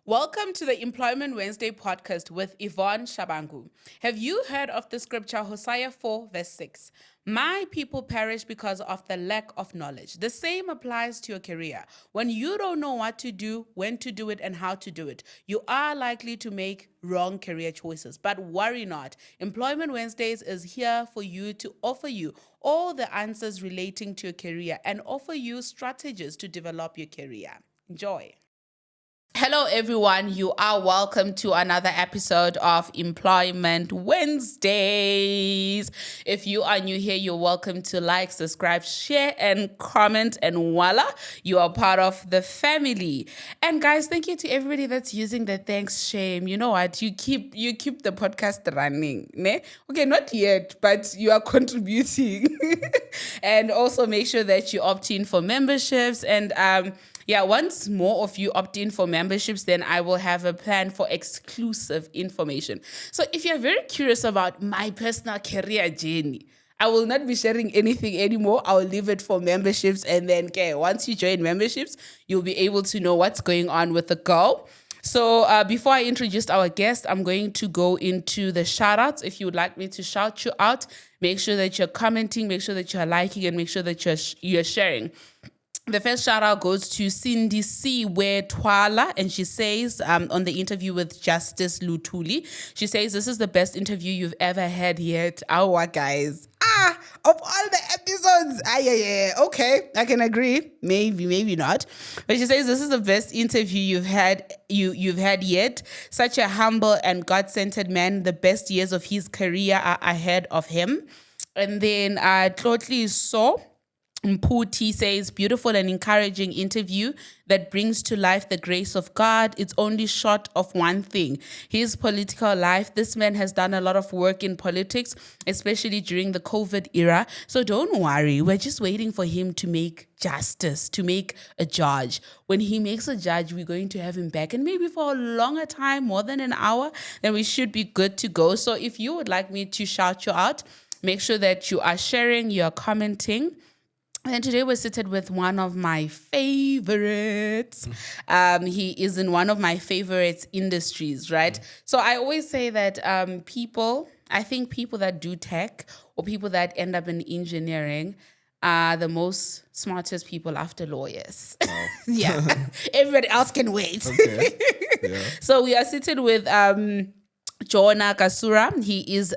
Welcome to the Employment Wednesday podcast with Yvonne Shabangu. Have you heard of the scripture Hosea 4 verse 6? My people perish because of the lack of knowledge. The same applies to your career. When you don't know what to do, when to do it, and how to do it, you are likely to make wrong career choices. But worry not. Employment Wednesdays is here for you to offer you all the answers relating to your career and offer you strategies to develop your career. Enjoy. Hello, everyone. You are welcome to another episode of Employment Wednesdays. If you are new here, you're welcome to like, subscribe, share, and comment. And voila, you are part of the family. And guys, thank you to everybody that's using the thanks shame. You know what? You keep the podcast running. Ne? Okay, not yet, but you are contributing. And also make sure that you opt in for memberships and once more of you opt in for memberships, then I will have a plan for exclusive information. So if you're very curious about my personal career journey, I will not be sharing anything anymore. I'll leave it for memberships. And then, once you join memberships, you'll be able to know what's going on with the girl. So before I introduce our guest, I'm going to go into the shoutouts. If you would like me to shout you out, make sure that you're commenting, make sure that you're liking, and make sure that you're sharing. The first shout out goes to Cindy C. Twala, and she says on the interview with Justice Lutuli, she says, this is the best interview you've ever had yet. Our guys. Of all the episodes. Okay, I can agree. Maybe not. But she says, this is the best interview you've had yet. Such a humble and God-centered man. The best years of his career are ahead of him. And then Tlotli So Mputi says, beautiful and encouraging interview that brings to life the grace of God. It's only short of one thing, his political life. This man has done a lot of work in politics, especially during the COVID era. So don't worry. We're just waiting for him to make justice, to make a judge. When he makes a judge, we're going to have him back. And maybe for a longer time, more than an hour, then we should be good to go. So if you would like me to shout you out, make sure that you are sharing, you are commenting. And today we're seated with one of my favorites. He is in one of my favorite industries, right? So I always say that people that do tech or people that end up in engineering are the most smartest people after lawyers. Wow. Yeah. Everybody else can wait. Okay. Yeah. So we are seated with Jonah Gasura. He is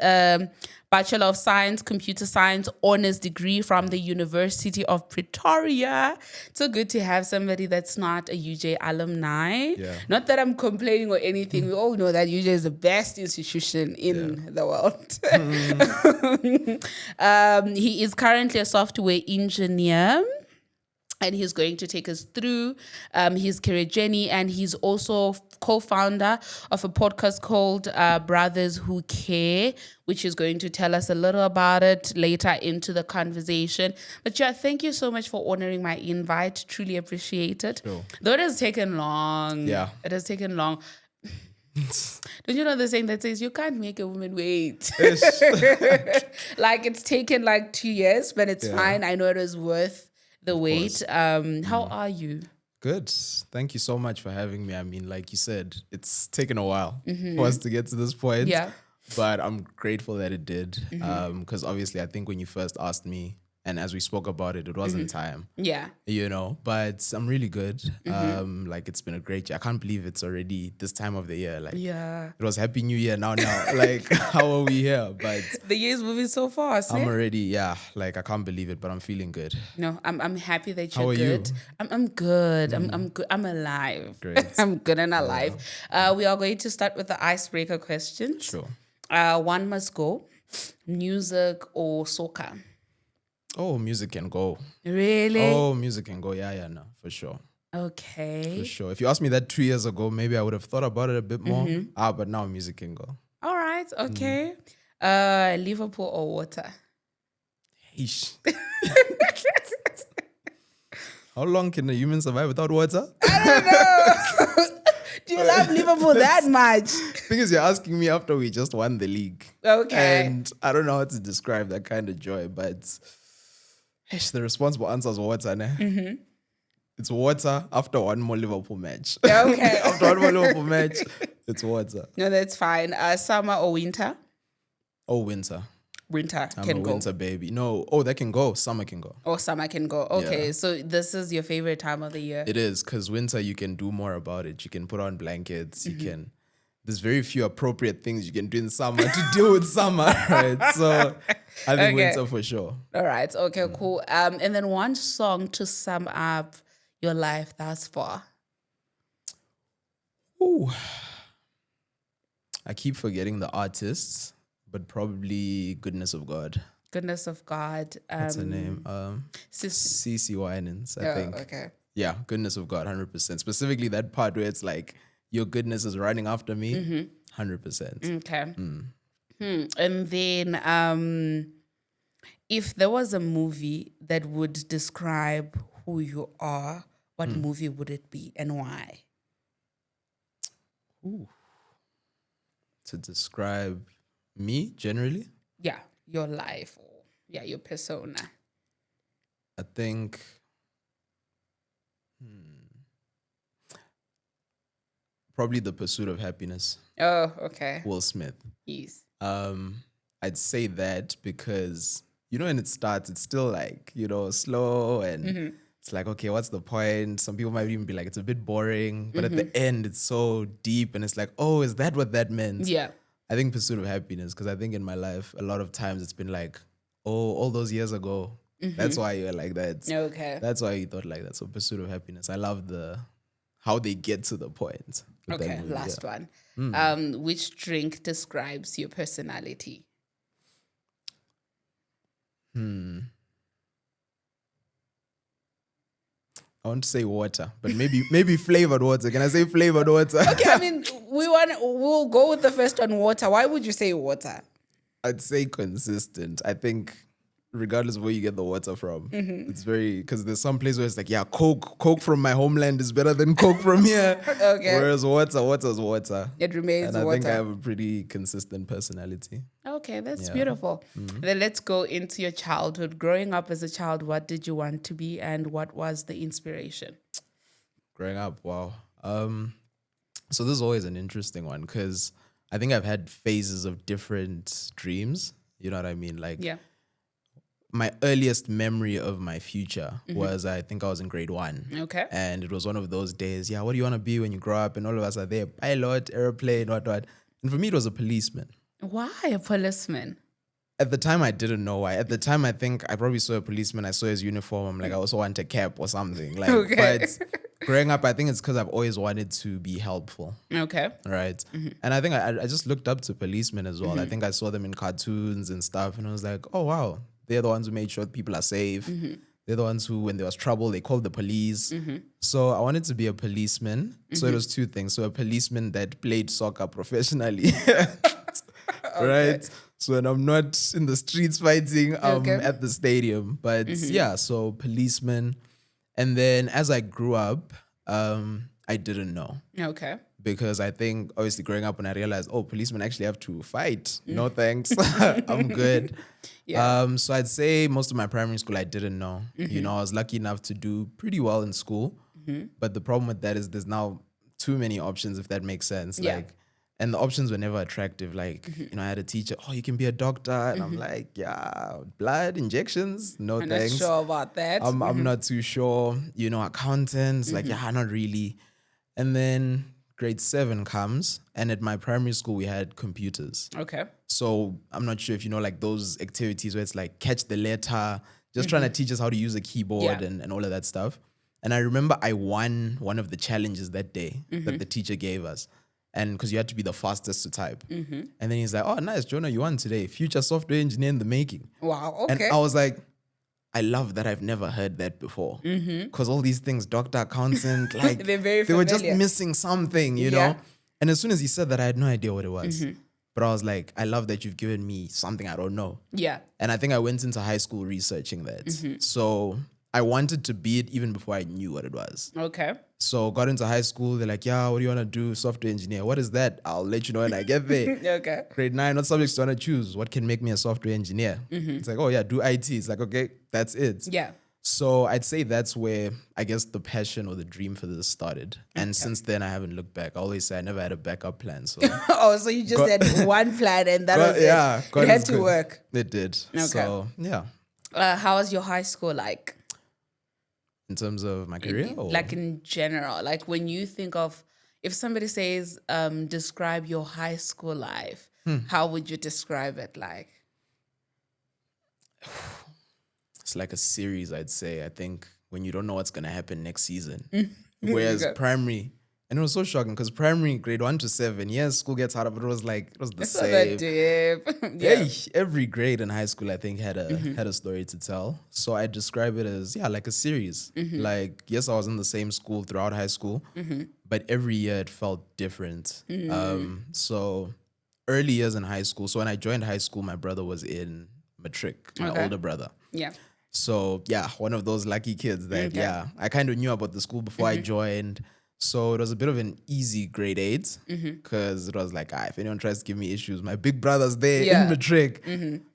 Bachelor of Science, Computer Science Honors degree from the University of Pretoria. It's so good to have somebody that's not a UJ alumni. Yeah. Not that I'm complaining or anything. We all know that UJ is the best institution in the world. He is currently a software engineer. And he's going to take us through his career journey. And he's also co-founder of a podcast called Brothers Who Care, which is going to tell us a little about it later into the conversation. But yeah, thank you so much for honoring my invite. Truly appreciate it. Sure. Though it has taken long. Yeah. It has taken long. Don't you know the saying that says you can't make a woman wait? Like it's taken like 2 years, but it's fine. I know it was worth the wait. How are you? Good. Thank you so much for having me. I mean, like you said, it's taken a while for us to get to this point. Yeah. But I'm grateful that it did. Because obviously, I think when you first asked me, and as we spoke about it, it wasn't time. Yeah. You know, but I'm really good. Like it's been a great year. I can't believe it's already this time of the year. Like, it was Happy New Year now. Like, how are we here? But the year's moving so fast. I'm already, like I can't believe it, but I'm feeling good. No, I'm happy that you're good. I'm good. I'm good. I'm alive. Great. I'm good and alive. We are going to start with the icebreaker questions. Sure. One must go. Music or soccer? Oh, music can go. Really? Oh, music can go. Yeah, no, for sure. Okay. For sure. If you asked me that 2 years ago, maybe I would have thought about it a bit more. But now music can go. All right. Okay. Liverpool or water? Eesh. How long can a human survive without water? I don't know. Do you love Liverpool that much? Because you're asking me after we just won the league. Okay. And I don't know how to describe that kind of joy, but the responsible answer is water. It's water after one more Liverpool match. Okay. After one more Liverpool match, it's water. No, that's fine. Summer or winter? Oh, winter. Winter I'm can a go. winter baby. No, that can go. Summer can go. Oh, summer can go. Okay, Yeah. so this is your favorite time of the year. It is, because winter you can do more about it. You can put on blankets. You can. There's very few appropriate things you can do in summer to deal with summer, right? So I think winter for sure. All right. Okay, cool. And then one song to sum up your life thus far. Ooh. I keep forgetting the artists, but probably Goodness of God. Goodness of God. What's her name? CC Winans, I think. Okay. Yeah, Goodness of God, 100%. Specifically that part where it's like, your goodness is running after me, 100%. Okay. And then if there was a movie that would describe who you are, what movie would it be and why? Ooh. To describe me generally? Yeah, your life or your persona. I think probably The Pursuit of Happiness. Oh, okay. Will Smith. Yes. I'd say that because, when it starts, it's still like, slow and it's like, okay, what's the point? Some people might even be like, it's a bit boring. But at the end, it's so deep and it's like, oh, is that what that meant? Yeah. I think Pursuit of Happiness, because I think in my life, a lot of times it's been like, oh, all those years ago, that's why you're like that. Okay. That's why you thought like that. So Pursuit of Happiness. I love how they get to the point. Okay, last one. Which drink describes your personality? I want to say water, but maybe flavored water. Can I say flavored water? Okay, I mean, we'll go with the first one, water. Why would you say water? I'd say consistent. I think regardless of where you get the water from, it's very, because there's some place where it's like, yeah, Coke from my homeland is better than Coke from here. Okay. Whereas water's water. It remains and water. I think I have a pretty consistent personality. Okay, that's beautiful. Then let's go into your childhood. Growing up as a child, what did you want to be and what was the inspiration? Growing up, wow. So this is always an interesting one because I think I've had phases of different dreams. You know what I mean? Like, my earliest memory of my future was, I think I was in grade 1. Okay. And it was one of those days, what do you want to be when you grow up? And all of us are there, pilot, airplane, what. And for me, it was a policeman. Why a policeman? At the time, I didn't know why. At the time, I think I probably saw a policeman. I saw his uniform. I'm like, I also want a cap or something. Like, But growing up, I think it's because I've always wanted to be helpful. Okay. Right. And I think I just looked up to policemen as well. I think I saw them in cartoons and stuff. And I was like, oh, wow. They're the ones who made sure people are safe. They're the ones who, when there was trouble, they called the police. So I wanted to be a policeman. So it was two things. So a policeman that played soccer professionally. Right? So when I'm not in the streets fighting, at the stadium. But so policeman. And then as I grew up, I didn't know. Okay. Because I think, obviously, growing up when I realized, policemen actually have to fight. No thanks. I'm good. Yeah. So I'd say most of my primary school, I didn't know. I was lucky enough to do pretty well in school. But the problem with that is there's now too many options, if that makes sense. Yeah. Like, and the options were never attractive. Like, I had a teacher, you can be a doctor. And I'm like, blood, injections, no I'm thanks. not sure about that. I'm not too sure. Accountants, like, not really. And then grade 7 comes, and at my primary school, we had computers. Okay. So I'm not sure if you know, like, those activities where it's like catch the letter, just trying to teach us how to use a keyboard and all of that stuff. And I remember I won one of the challenges that day that the teacher gave us. And because you had to be the fastest to type. And then he's like, oh, nice, Jonah, you won today. Future software engineer in the making. Wow, okay. And I was like, I love that I've never heard that before. Because all these things, doctor, accountant, like, they were just missing something, you know? And as soon as he said that, I had no idea what it was. But I was like, I love that you've given me something I don't know. Yeah. And I think I went into high school researching that. So I wanted to be it even before I knew what it was. Okay. So got into high school. They're like, what do you want to do? Software engineer. What is that? I'll let you know when I get there. Okay. Grade 9, what subjects do you want to choose? What can make me a software engineer? It's like, do IT. It's like, okay, that's it. Yeah. So I'd say that's where I guess the passion or the dream for this started. And since then, I haven't looked back. I always say I never had a backup plan. So Oh, so you just had one plan and that was it. yeah, God It had is to good. work. It did. Okay. So yeah. How was your high school like? In terms of my career? Or? Like in general, like when you think of, if somebody says, describe your high school life, how would you describe it like? It's like a series, I'd say. I think when you don't know what's going to happen next season. Whereas primary, and it was so shocking because primary, grade 1 to 7, yes, school gets harder, but it was the It's same. not that deep. Yeah. Hey, every grade in high school, I think, had a story to tell. So I describe it as, like a series. Like, yes, I was in the same school throughout high school, but every year it felt different. So early years in high school. So when I joined high school, my brother was in matric, my older brother. Yeah. So yeah, one of those lucky kids that I kind of knew about the school before I joined. So it was a bit of an easy grade 8 because it was like, if anyone tries to give me issues, my big brother's there in matric.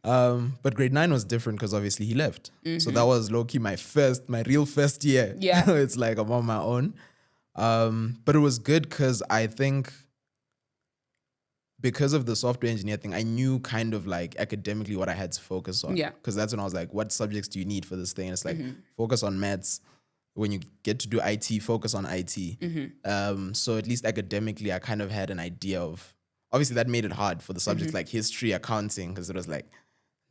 But grade 9 was different because obviously he left. So that was low key my real first year. Yeah. It's like I'm on my own. But it was good because I think because of the software engineer thing, I knew kind of like academically what I had to focus on. Yeah. Because that's when I was like, what subjects do you need for this thing? And it's like, focus on maths. When you get to do IT, focus on IT. So at least academically, I kind of had an idea of, obviously that made it hard for the subjects like history, accounting, because it was like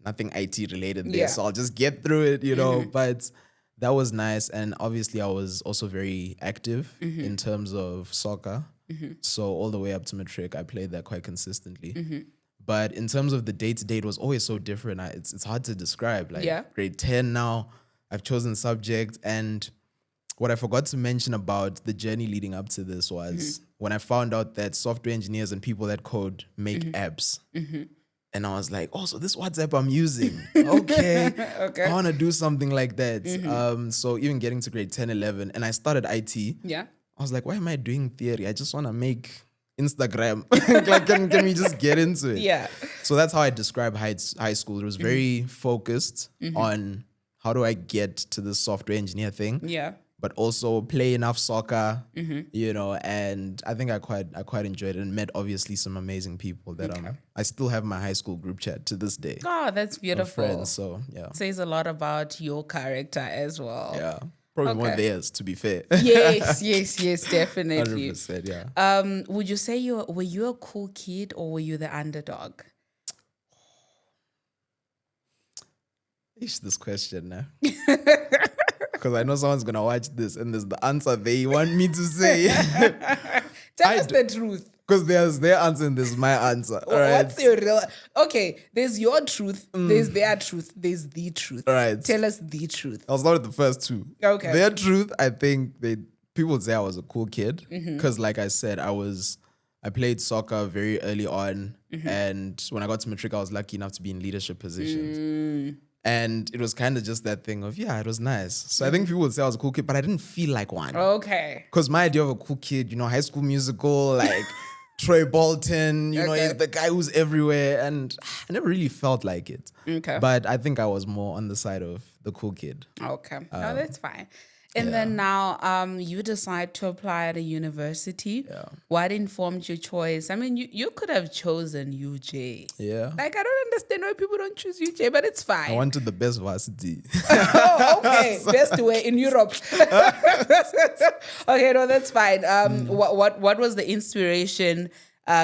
nothing IT related there. Yeah. So I'll just get through it, you know, but that was nice. And obviously I was also very active in terms of soccer. So all the way up to matric, I played that quite consistently. But in terms of the day-to-day, it was always so different. It's hard to describe. Like grade 10 now, I've chosen subject. And what I forgot to mention about the journey leading up to this was when I found out that software engineers and people that code make apps. And I was like, oh, so this WhatsApp I'm using. Okay. I want to do something like that. So even getting to grade 10, 11, and I started IT. Yeah. I was like, why am I doing theory? I just want to make Instagram. Like, can we just get into it? Yeah. So that's how I describe high school. It was very focused on how do I get to the software engineer thing. Yeah. But also play enough soccer, you know, and I think I quite enjoyed it and met obviously some amazing people that I still have my high school group chat to this day. Oh, that's beautiful. Friends, so yeah. It says a lot about your character as well. Yeah. Probably more theirs, to be fair. Yes, definitely. 100%, yeah. Would you say were you a cool kid or were you the underdog? It's this question now. Because I know someone's going to watch this and there's the answer they want me to say. Tell us the truth. Because there's their answer and there's my answer. All right. What's your real... Okay, there's your truth, there's their truth, there's the truth. All right. Tell us the truth. I'll start with the first two. Okay. Their truth, I think people would say I was a cool kid. Because like I said, I played soccer very early on. And when I got to matric, I was lucky enough to be in leadership positions. And it was kind of just that thing of, it was nice. So I think people would say I was a cool kid, but I didn't feel like one. Okay. Because my idea of a cool kid, you know, High School Musical, like Troy Bolton, you know, he's the guy who's everywhere. And I never really felt like it. Okay. But I think I was more on the side of the cool kid. Okay. No, that's fine. And then now you decide to apply at a university. Yeah. What informed your choice? I mean, you could have chosen UJ. Yeah. Like, I don't understand why people don't choose UJ, but it's fine. I wanted the best varsity. Oh, okay. Best way in Europe. Okay, no, that's fine. What was the inspiration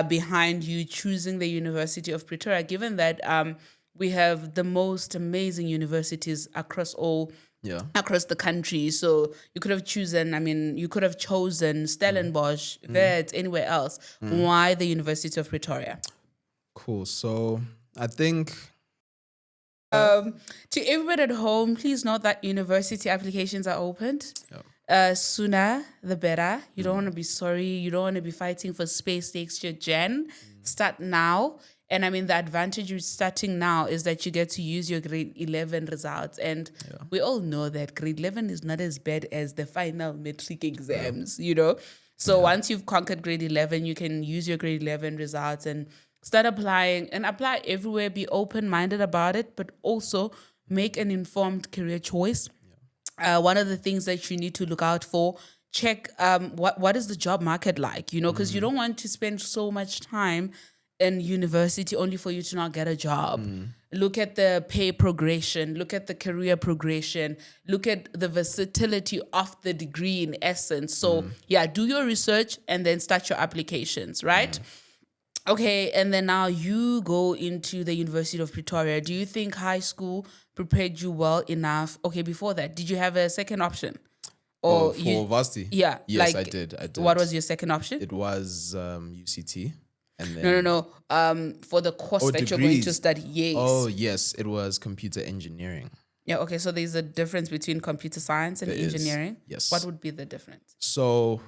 behind you choosing the University of Pretoria, given that we have the most amazing universities across the country? So you could have chosen Stellenbosch, Wits, anywhere else. Why the University of Pretoria? Cool. So I think to everybody at home, please note that university applications are opened. Sooner the better. You don't want to be sorry. You don't want to be fighting for space next year, Jan. Start now. And I mean, the advantage with starting now is that you get to use your grade 11 results. And we all know that grade 11 is not as bad as the final matric exams, you know? So once you've conquered grade 11, you can use your grade 11 results and start applying and apply everywhere. Be open-minded about it, but also make an informed career choice. one of the things that you need to look out for, check what is the job market like, because you don't want to spend so much time in university only for you to not get a job. Look at the pay progression, look at the career progression, look at the versatility of the degree in essence. So do your research and then start your applications, right? Okay, and then now you go into the University of Pretoria. Do you think high school prepared you well enough? Okay, before that, did you have a second option? Or for varsity? Yeah. Yes, I did. What was your second option? It was UCT. And then No. For the course that degrees. you're going to study, yes. Oh, yes. It was computer engineering. Yeah, okay. So there's a difference between computer science and engineering? Yes. What would be the difference? So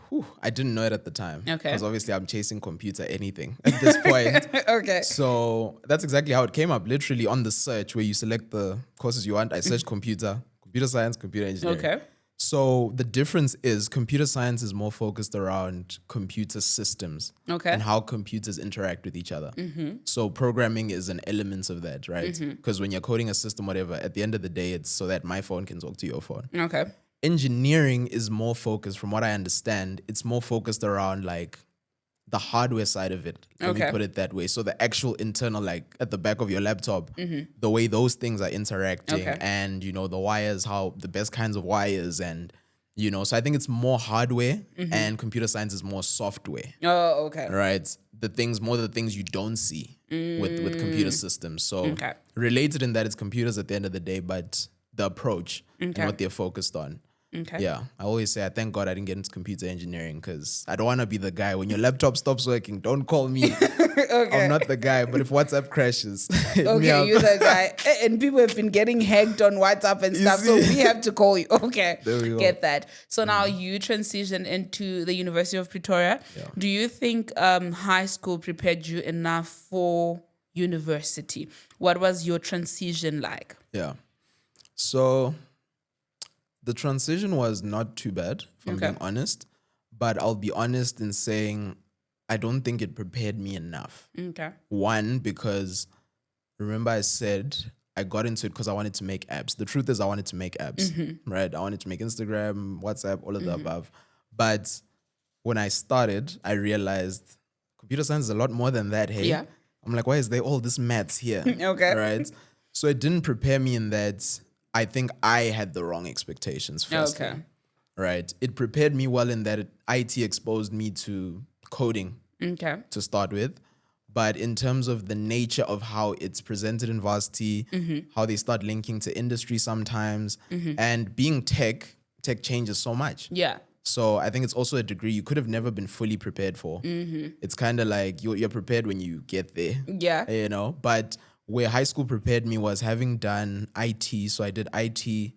I didn't know it at the time. Okay. Because obviously I'm chasing computer anything at this point. Okay. So that's exactly how it came up. Literally on the search where you select the courses you want, I searched computer science, computer engineering. Okay. So the difference is computer science is more focused around computer systems and how computers interact with each other. So programming is an element of that, right? Because when you're coding a system, whatever, at the end of the day, it's so that my phone can talk to your phone. Okay. Engineering is more focused, from what I understand, it's more focused around like the hardware side of it. Let me put it that way. So the actual internal, like at the back of your laptop, the way those things are interacting and, the wires, how the best kinds of wires and, so I think it's more hardware and computer science is more software. Oh, okay. Right? The things you don't see with computer systems. So related in that it's computers at the end of the day, but the approach and what they're focused on. Okay. Yeah, I always say I thank God I didn't get into computer engineering because I don't want to be the guy when your laptop stops working. Don't call me. I'm not the guy. But if WhatsApp crashes, you're the guy. And people have been getting hacked on WhatsApp and stuff, so we have to call you. Okay, there we go. Get that. So now you transition into the University of Pretoria. Yeah. Do you think high school prepared you enough for university? What was your transition like? Yeah. So the transition was not too bad, if I'm being honest. But I'll be honest in saying I don't think it prepared me enough. Okay. One, because remember I said I got into it because I wanted to make apps. The truth is I wanted to make apps, right? I wanted to make Instagram, WhatsApp, all of the above. But when I started, I realized computer science is a lot more than that, hey? Yeah. I'm like, why is there all this maths here? Okay. Right? So it didn't prepare me in that I think I had the wrong expectations firstly. Okay. Right? It prepared me well in that IT exposed me to coding to start with. But in terms of the nature of how it's presented in varsity, how they start linking to industry sometimes, and being tech changes so much. Yeah. So I think it's also a degree you could have never been fully prepared for. It's kind of like you're prepared when you get there. Yeah. But where high school prepared me was having done IT. So I did IT,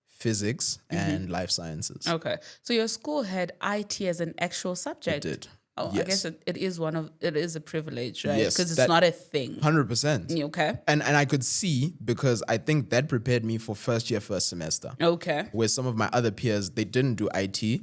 physics, and life sciences. Okay. So your school had IT as an actual subject? It did. Oh, Yes. I guess it is a privilege, right? Yes, Because it's not a thing. 100%. Okay. And I could see, because I think that prepared me for first semester. Okay. Where some of my other peers, they didn't do IT.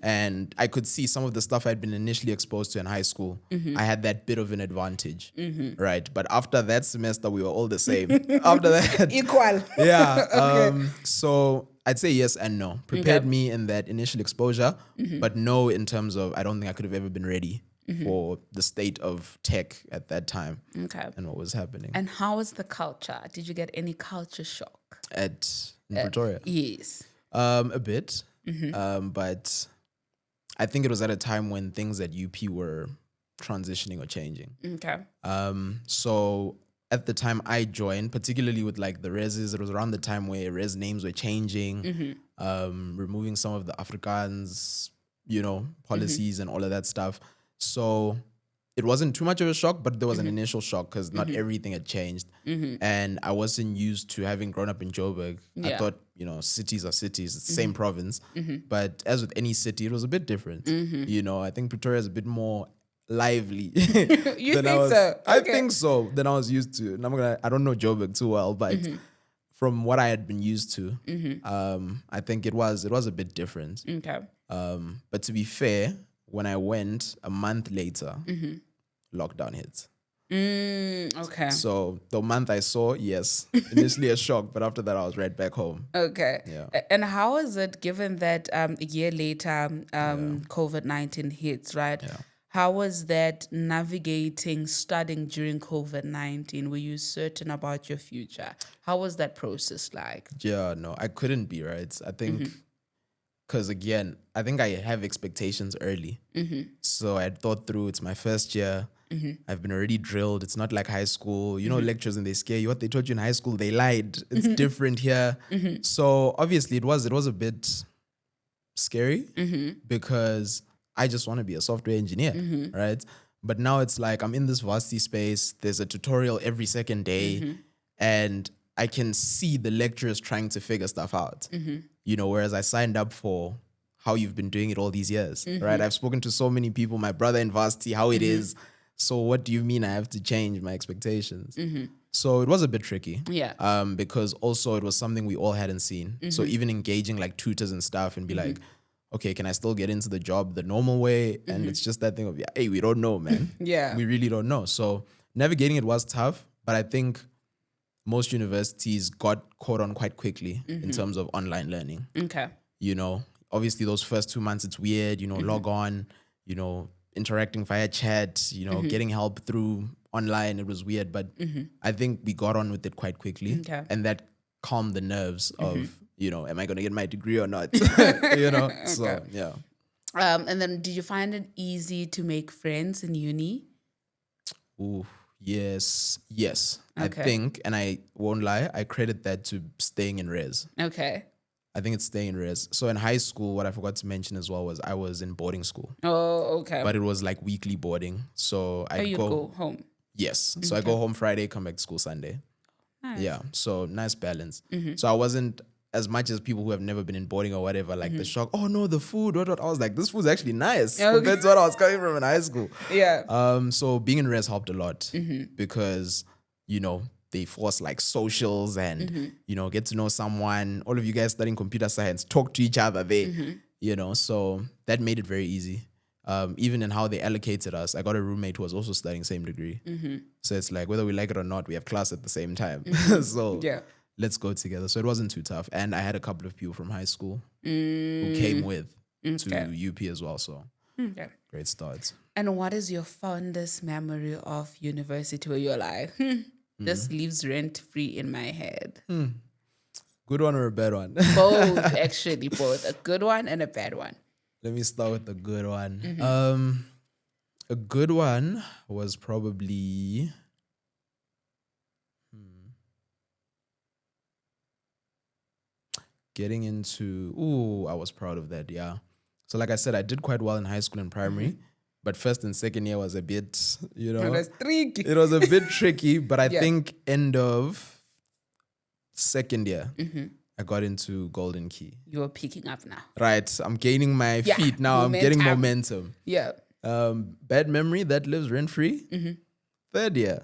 And I could see some of the stuff I'd been initially exposed to in high school. I had that bit of an advantage, right? But after that semester, we were all the same. After that. Equal. Yeah. Okay. So I'd say yes and no. Prepared me in that initial exposure, but no in terms of I don't think I could have ever been ready for the state of tech at that time and what was happening. And how was the culture? Did you get any culture shock? In Pretoria? Yes. A bit. But I think it was at a time when things at UP were transitioning or changing. Okay. So at the time I joined, particularly with like the reses, it was around the time where res names were changing, removing some of the Afrikaans, policies and all of that stuff. So it wasn't too much of a shock, but there was an initial shock because not everything had changed. And I wasn't used to having grown up in Joburg. I thought, cities are cities, it's the same province. But as with any city, it was a bit different. I think Pretoria is a bit more lively. You think so? Okay. I think so. Than I was used to. And I don't know Joburg too well, but from what I had been used to, I think it was a bit different. Okay. But to be fair, when I went a month later, lockdown hits. Okay. So the month I saw, yes, initially a shock, but after that I was right back home. Okay. Yeah. And how is it, given that a year later COVID-19 hits, right? Yeah. How was that navigating studying during COVID-19? Were you certain about your future? How was that process like? Yeah, no, I couldn't be, right? I think, because again, I think I have expectations early. So I had thought through, it's my first year. I've been already drilled. It's not like high school. You know, lectures and they scare you. What they taught you in high school, they lied. It's different here. So obviously it was a bit scary because I just want to be a software engineer, right? But now it's like I'm in this varsity space. There's a tutorial every second day, and I can see the lecturers trying to figure stuff out. You know, whereas I signed up for how you've been doing it all these years, right? I've spoken to so many people, my brother in varsity, how it is. So what do you mean I have to change my expectations? So it was a bit tricky. Yeah. Because also it was something we all hadn't seen. So even engaging like tutors and stuff and be like, okay, can I still get into the job the normal way? And it's just that thing of, hey, we don't know, man. Yeah. We really don't know. So navigating it was tough, but I think most universities got caught on quite quickly in terms of online learning. Okay. You know, obviously those first 2 months, it's weird, you know, log on, you know, interacting via chat, you know, getting help through online. It was weird, but I think we got on with it quite quickly. Okay. And that calmed the nerves of, you know, am I going to get my degree or not? You know, so yeah. And then did you find it easy to make friends in uni? Ooh, yes. Okay. I think, and I won't lie, I credit that to staying in res. Okay. I think it's staying in res. So in high school, what I forgot to mention as well was I was in boarding school. Oh, okay. But it was like weekly boarding. So I you go home. Yes. So I go home Friday, come back to school Sunday. Nice. Yeah. So nice balance. So I wasn't as much as people who have never been in boarding or whatever, like the shock, oh no, the food, what. I was like, this food's actually nice compared to what I was coming from in high school. Yeah. So being in res helped a lot because, you know, they force like socials and, you know, get to know someone. All of you guys studying computer science, talk to each other. You know, so that made it very easy. Even in how they allocated us, I got a roommate who was also studying same degree. So it's like, whether we like it or not, we have class at the same time. So let's go together. So it wasn't too tough. And I had a couple of people from high school who came with to UP as well. So great starts. And what is your fondest memory of university where you're like, this leaves rent free in my head? Good one or a bad one? Both, actually, both. A good one and a bad one. Let me start with the good one. A good one was probably getting into, I was proud of that, yeah. So like I said, I did quite well in high school and primary, but first and second year was a bit, you know. It was tricky. It was a bit tricky, but I think end of second year, I got into Golden Key. You're picking up now. Right. I'm gaining my feet now. I'm getting momentum. Yeah. Bad memory that lives rent-free. Third year,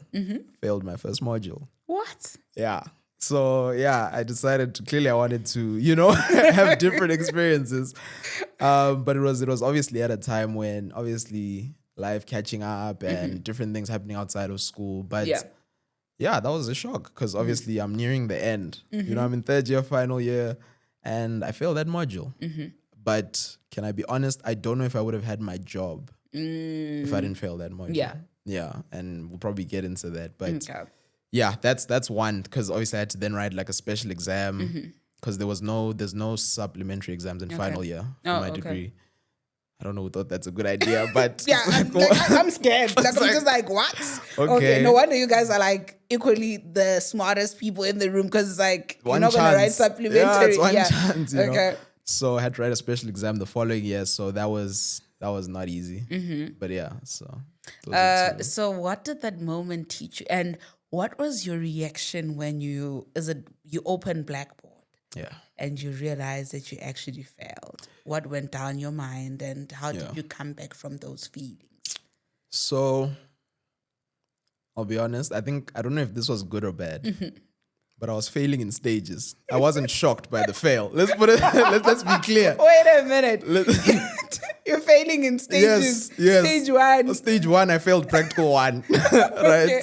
failed my first module. What? Yeah. So yeah, I decided clearly I wanted to, you know, have different experiences. But it was obviously at a time when obviously life catching up and different things happening outside of school. But yeah, that was a shock because obviously I'm nearing the end. You know, I'm in third year, final year, and I failed that module. But can I be honest? I don't know if I would have had my job if I didn't fail that module. Yeah, and we'll probably get into that. But yeah, that's one, because obviously I had to then write like a special exam because there's no supplementary exams in final year for my degree. I don't know who thought that's a good idea, but I'm scared. Like, I'm just like, what? Okay, no wonder you guys are like equally the smartest people in the room, because it's like you're not gonna write supplementary. Yeah, it's one chance. You know? So I had to write a special exam the following year, so that was not easy. But yeah, so what did that moment teach you, and what was your reaction when you opened Blackboard? Yeah. And you realized that you actually failed? What went down your mind, and how did you come back from those feelings? So, I'll be honest, I don't know if this was good or bad, but I was failing in stages. I wasn't shocked by the fail. Let's put it, let's be clear. Wait a minute. You're failing in stages. Yes. Stage one. Stage one, I failed practical one. Right?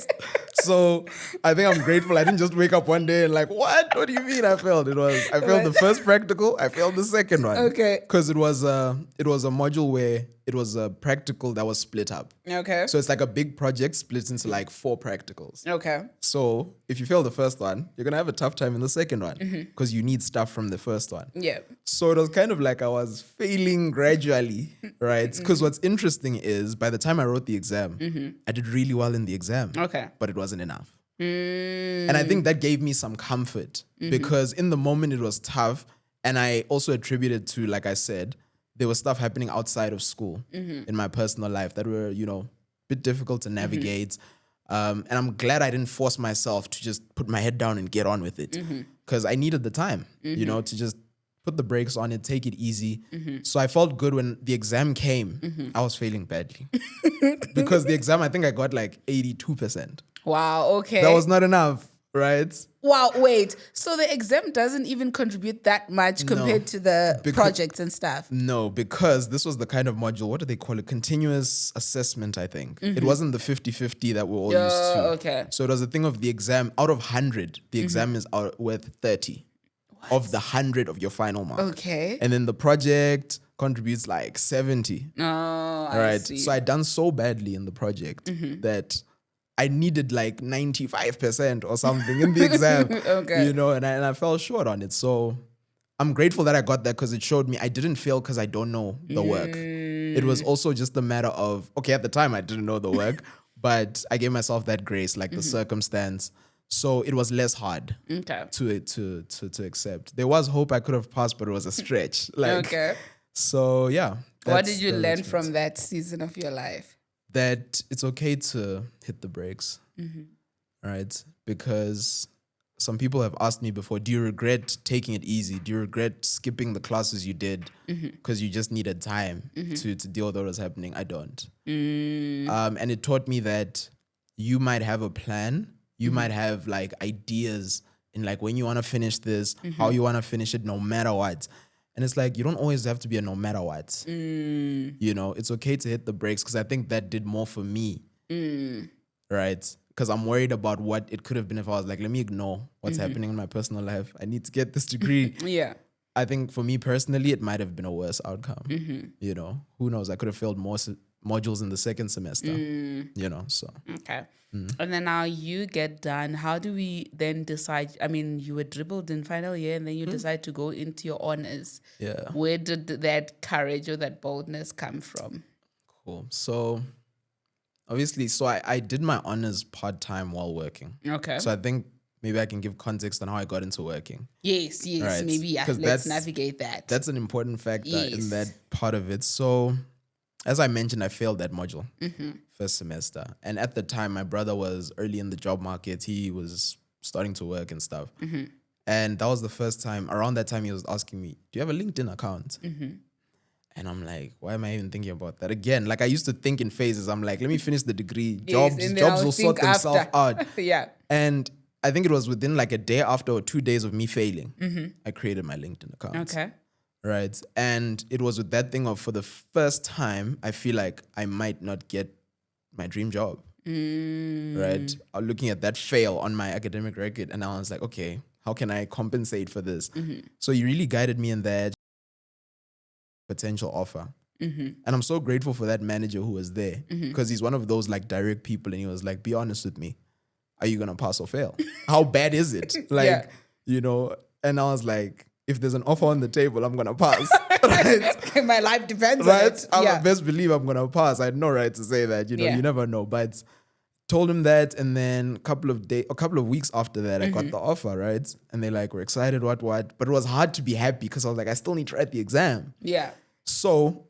So I think I'm grateful. I didn't just wake up one day and like, what? What do you mean I failed? I failed the first practical. I failed the second one. Okay. Because it was a module where it was a practical that was split up. Okay. So it's like a big project split into like 4 practicals. Okay. So if you fail the first one, you're going to have a tough time in the second one because you need stuff from the first one. Yeah. So it was kind of like I was failing gradually, right? Because what's interesting is by the time I wrote the exam, I did really well in the exam. Okay. But it wasn't enough. And I think that gave me some comfort because in the moment it was tough. And I also attributed to, like I said, there was stuff happening outside of school in my personal life that were, a bit difficult to navigate. And I'm glad I didn't force myself to just put my head down and get on with it because I needed the time, to just put the brakes on it, take it easy. So I felt good when the exam came. I was failing badly because the exam, I think I got like 82%. Wow, okay. That was not enough, right? Wow, wait. So the exam doesn't even contribute that much compared to the projects and stuff? No, because this was the kind of module, what do they call it? Continuous assessment, I think. It wasn't the 50-50 that we're all used to. Okay. So it was a thing of the exam, out of 100, the exam is worth 30 of the 100 of your final mark. Okay. And then the project contributes like 70. Oh, I see. So I'd done so badly in the project that I needed like 95% or something in the exam, Okay. and I fell short on it. So I'm grateful that I got that because it showed me I didn't fail because I don't know the work. It was also just a matter of, okay, at the time I didn't know the work, but I gave myself that grace, like the circumstance. So it was less hard to accept. There was hope I could have passed, but it was a stretch. So yeah. What did you learn from that season of your life? That it's okay to hit the brakes, right? Because some people have asked me before, do you regret taking it easy? Do you regret skipping the classes you did because you just needed time to deal with what was happening? I don't. And it taught me that you might have a plan. You might have like ideas in like when you want to finish this, how you want to finish it, no matter what. And it's like, you don't always have to be a no matter what. It's okay to hit the brakes because I think that did more for me, right? Because I'm worried about what it could have been if I was like, let me ignore what's happening in my personal life. I need to get this degree. Yeah. I think for me personally, it might have been a worse outcome. Who knows? I could have failed more modules in the second semester, so. Okay. And then now you get done. How do we then decide? I mean, you were dribbled in final year and then you decide to go into your honors. Yeah. Where did that courage or that boldness come from? Cool. So obviously, I did my honors part-time while working. Okay. So I think maybe I can give context on how I got into working. Yes. Right. Maybe let's navigate that. That's an important factor in that part of it. So as I mentioned, I failed that module first semester. And at the time, my brother was early in the job market. He was starting to work and stuff. And that was the first time, around that time, he was asking me, do you have a LinkedIn account? And I'm like, why am I even thinking about that? Again, like I used to think in phases. I'm like, let me finish the degree. Jobs will sort themselves out. Yeah. And I think it was within like a day after or 2 days of me failing, I created my LinkedIn account. Okay. Right. And it was with that thing of for the first time, I feel like I might not get my dream job. Right. Looking at that fail on my academic record. And I was like, okay, how can I compensate for this? So he really guided me in that potential offer. And I'm so grateful for that manager who was there because he's one of those like direct people. And he was like, be honest with me. Are you going to pass or fail? How bad is it? And I was like, if there's an offer on the table, I'm going to pass. Right? My life depends on it. I best believe I'm going to pass. I had no right to say that, you never know. But told him that. And then a couple of weeks after that, I got the offer, right? And they like, we're excited, what. But it was hard to be happy because I was like, I still need to write the exam. Yeah. So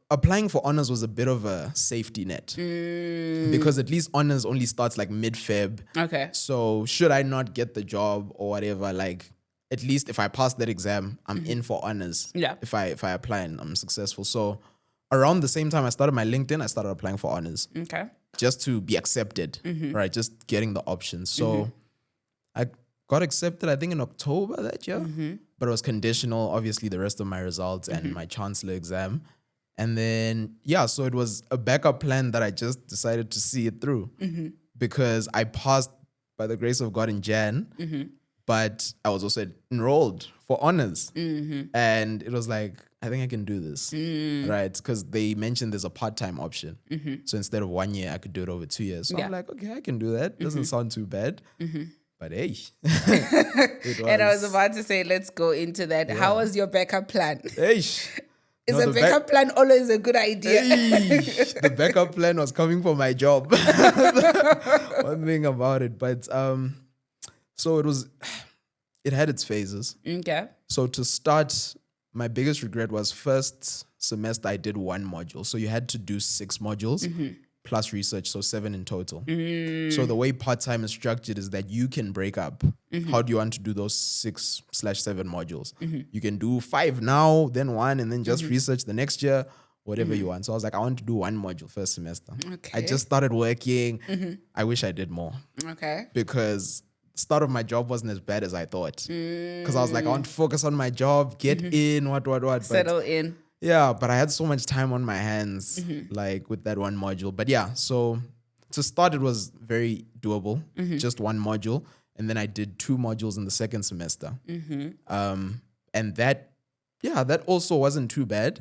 applying for honors was a bit of a safety net because at least honors only starts like mid-Feb. Okay. So should I not get the job or whatever, like at least if I pass that exam, I'm in for honors. Yeah. If I apply and I'm successful. So around the same time I started my LinkedIn, I started applying for honors. Okay. Just to be accepted, right? Just getting the options. So I got accepted, I think in October that year, but it was conditional, obviously the rest of my results and my chancellor exam. And then, yeah, so it was a backup plan that I just decided to see it through because I passed by the grace of God in Jan, but I was also enrolled for honors. And it was like, I think I can do this, right? Because they mentioned there's a part-time option. So instead of 1 year, I could do it over 2 years. So I'm like, okay, I can do that. Doesn't sound too bad. But hey, and I was about to say, let's go into that. Yeah. How was your backup plan? Hey, is a backup plan always a good idea? The backup plan was coming for my job. One thing about it, but so it had its phases. Okay. So to start, my biggest regret was first semester I did 1 module. So you had to do 6 modules. Plus research, so 7 in total. So the way part-time is structured is that you can break up. How do you want to do those 6/7 modules? You can do 5 now, then 1, and then just research the next year, whatever you want. So I was like, I want to do 1 module first semester. Okay. I just started working. I wish I did more. Okay. Because the start of my job wasn't as bad as I thought. Because I was like, I want to focus on my job, get in, what. Settle in. Yeah, but I had so much time on my hands, like with that 1 module. But yeah, so to start, it was very doable, just 1 module. And then I did 2 modules in the second semester. And that also wasn't too bad.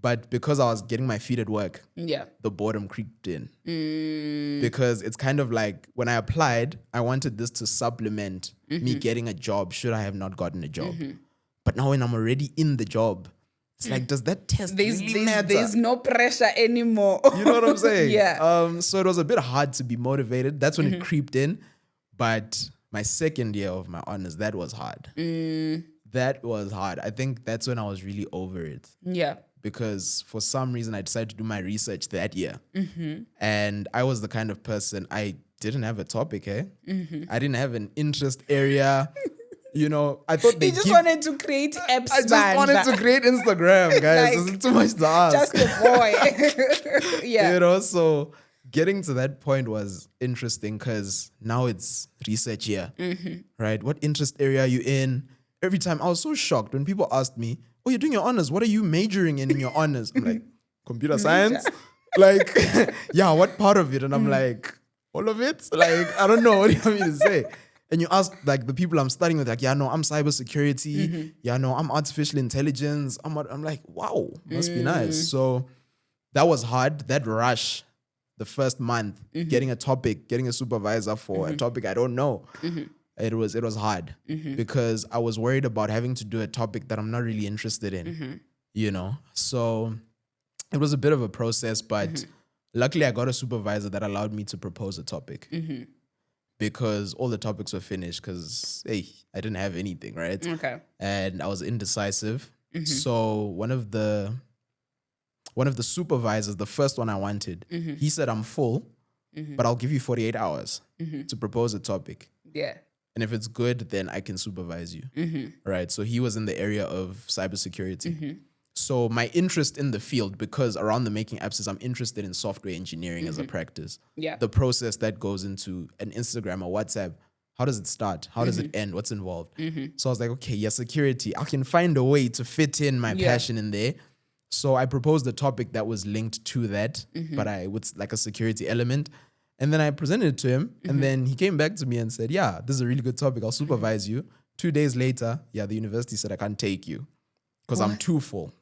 But because I was getting my feet at work, the boredom creeped in. Because it's kind of like when I applied, I wanted this to supplement me getting a job should I have not gotten a job. But now when I'm already in the job, it's like, does that test really matter? There's no pressure anymore. You know what I'm saying? Yeah. So it was a bit hard to be motivated. That's when it creeped in. But my second year of my honors, that was hard. That was hard. I think that's when I was really over it. Yeah. Because for some reason, I decided to do my research that year. And I was the kind of person, I didn't have a topic, I didn't have an interest area. You know, I thought they just wanted to create apps. I just wanted to create Instagram, guys. Like, it's too much to ask. Just a boy. Yeah. You know, so getting to that point was interesting because now it's research year, right? What interest area are you in? Every time I was so shocked when people asked me, oh, you're doing your honors. What are you majoring in your honors? I'm like, computer science? Like, yeah, what part of it? And I'm like, all of it? Like, I don't know. What do you want me to say? And you ask like the people I'm studying with, like, yeah, no, I'm cybersecurity. Yeah, no, I'm artificial intelligence. I'm like, wow, must be nice. So that was hard. That rush, the first month, getting a topic, getting a supervisor for a topic I don't know. It was hard because I was worried about having to do a topic that I'm not really interested in, you know? So it was a bit of a process, but luckily I got a supervisor that allowed me to propose a topic. Because all the topics were finished because, hey, I didn't have anything, right? Okay. And I was indecisive. So one of the supervisors, the first one I wanted, he said, I'm full, but I'll give you 48 hours to propose a topic. Yeah. And if it's good, then I can supervise you, right? So he was in the area of cybersecurity. So my interest in the field, because around the making apps is I'm interested in software engineering as a practice. Yeah. The process that goes into an Instagram or WhatsApp, how does it start? How does it end? What's involved? So I was like, okay, yeah, security. I can find a way to fit in my passion in there. So I proposed a topic that was linked to that, but with like a security element. And then I presented it to him. And then he came back to me and said, yeah, this is a really good topic. I'll supervise you. 2 days later, the university said, I can't take you because I'm too full.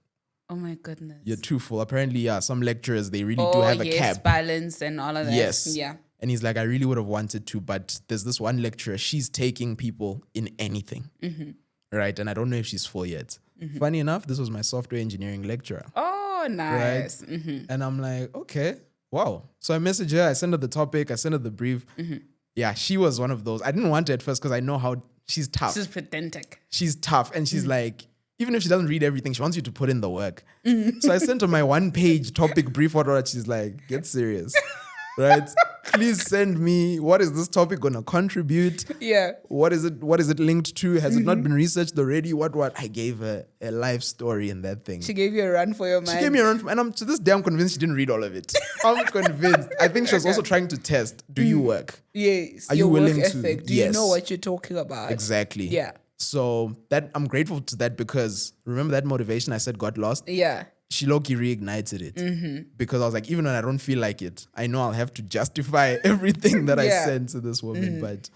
Oh my goodness. You're too full. Apparently, some lecturers, they really do have a cap. Balance and all of that. Yes. Yeah. And he's like, I really would have wanted to, but there's this one lecturer, she's taking people in anything. Right? And I don't know if she's full yet. Funny enough, this was my software engineering lecturer. Oh, nice. Right? And I'm like, okay, wow. So I messaged her, I sent her the topic, I sent her the brief. Yeah, she was one of those. I didn't want her at first because I know how she's tough. She's pedantic. She's tough. And she's like, even if she doesn't read everything, she wants you to put in the work. So I sent her my 1-page topic brief order. She's like, get serious, right? Please send me, what is this topic going to contribute? Yeah. What is it linked to? Has it not been researched already? What? I gave her a life story in that thing. She gave you a run for your mind. She gave me a run, and to this day, I'm convinced she didn't read all of it. I'm convinced. I think she was also trying to test, do you work? Yes. Are you willing work to? ethic. Do you know what you're talking about? Exactly. Yeah. So that I'm grateful to that because remember that motivation I said got lost? Yeah. she low-key reignited it because I was like, even when I don't feel like it, I know I'll have to justify everything that I sent to this woman. But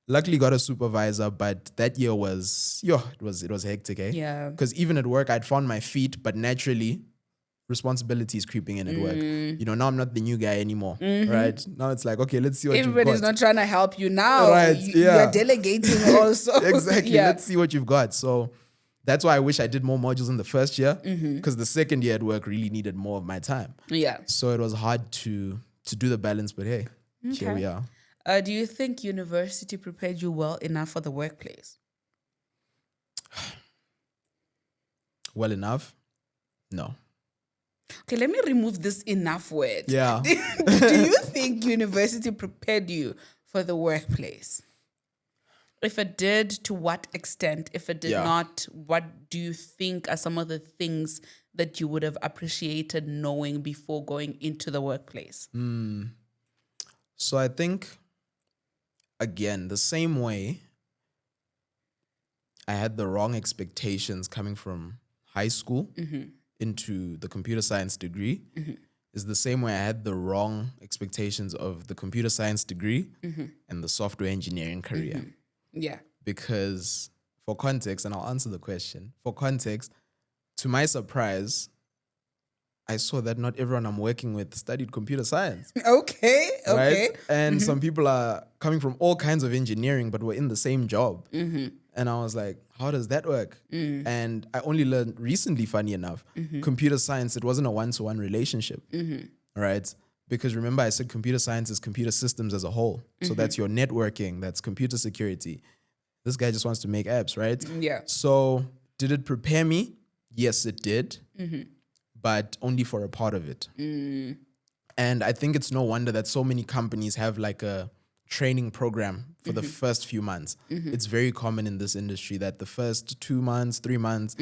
luckily got a supervisor, but that year was, it was hectic, eh? Yeah. Because even at work, I'd found my feet, but naturally responsibilities creeping in at work. You know, now I'm not the new guy anymore, right? Now it's like, okay, let's see what you've got. Everybody's not trying to help you now. Right, You're delegating also. Exactly. Let's see what you've got. So that's why I wish I did more modules in the first year, because the second year at work really needed more of my time. Yeah. So it was hard to do the balance, but hey, here we are. Do you think university prepared you well enough for the workplace? Well enough? No. Okay, let me remove this enough word. Yeah. Do you think university prepared you for the workplace? If it did, to what extent? If it did not, what do you think are some of the things that you would have appreciated knowing before going into the workplace? So I think, again, the same way I had the wrong expectations coming from high school into the computer science degree is the same way I had the wrong expectations of the computer science degree and the software engineering career. Yeah. Because for context, and I'll answer the question, for context, to my surprise, I saw that not everyone I'm working with studied computer science. Okay. Right? And some people are coming from all kinds of engineering, but were in the same job. And I was like, how does that work? And I only learned recently, funny enough, computer science, it wasn't a one-to-one relationship, right? Because remember, I said computer science is computer systems as a whole. So that's your networking, that's computer security. This guy just wants to make apps, right? Yeah. So did it prepare me? Yes, it did, but only for a part of it. And I think it's no wonder that so many companies have like a training program for the first few months. It's very common in this industry that the first 2 months, 3 months,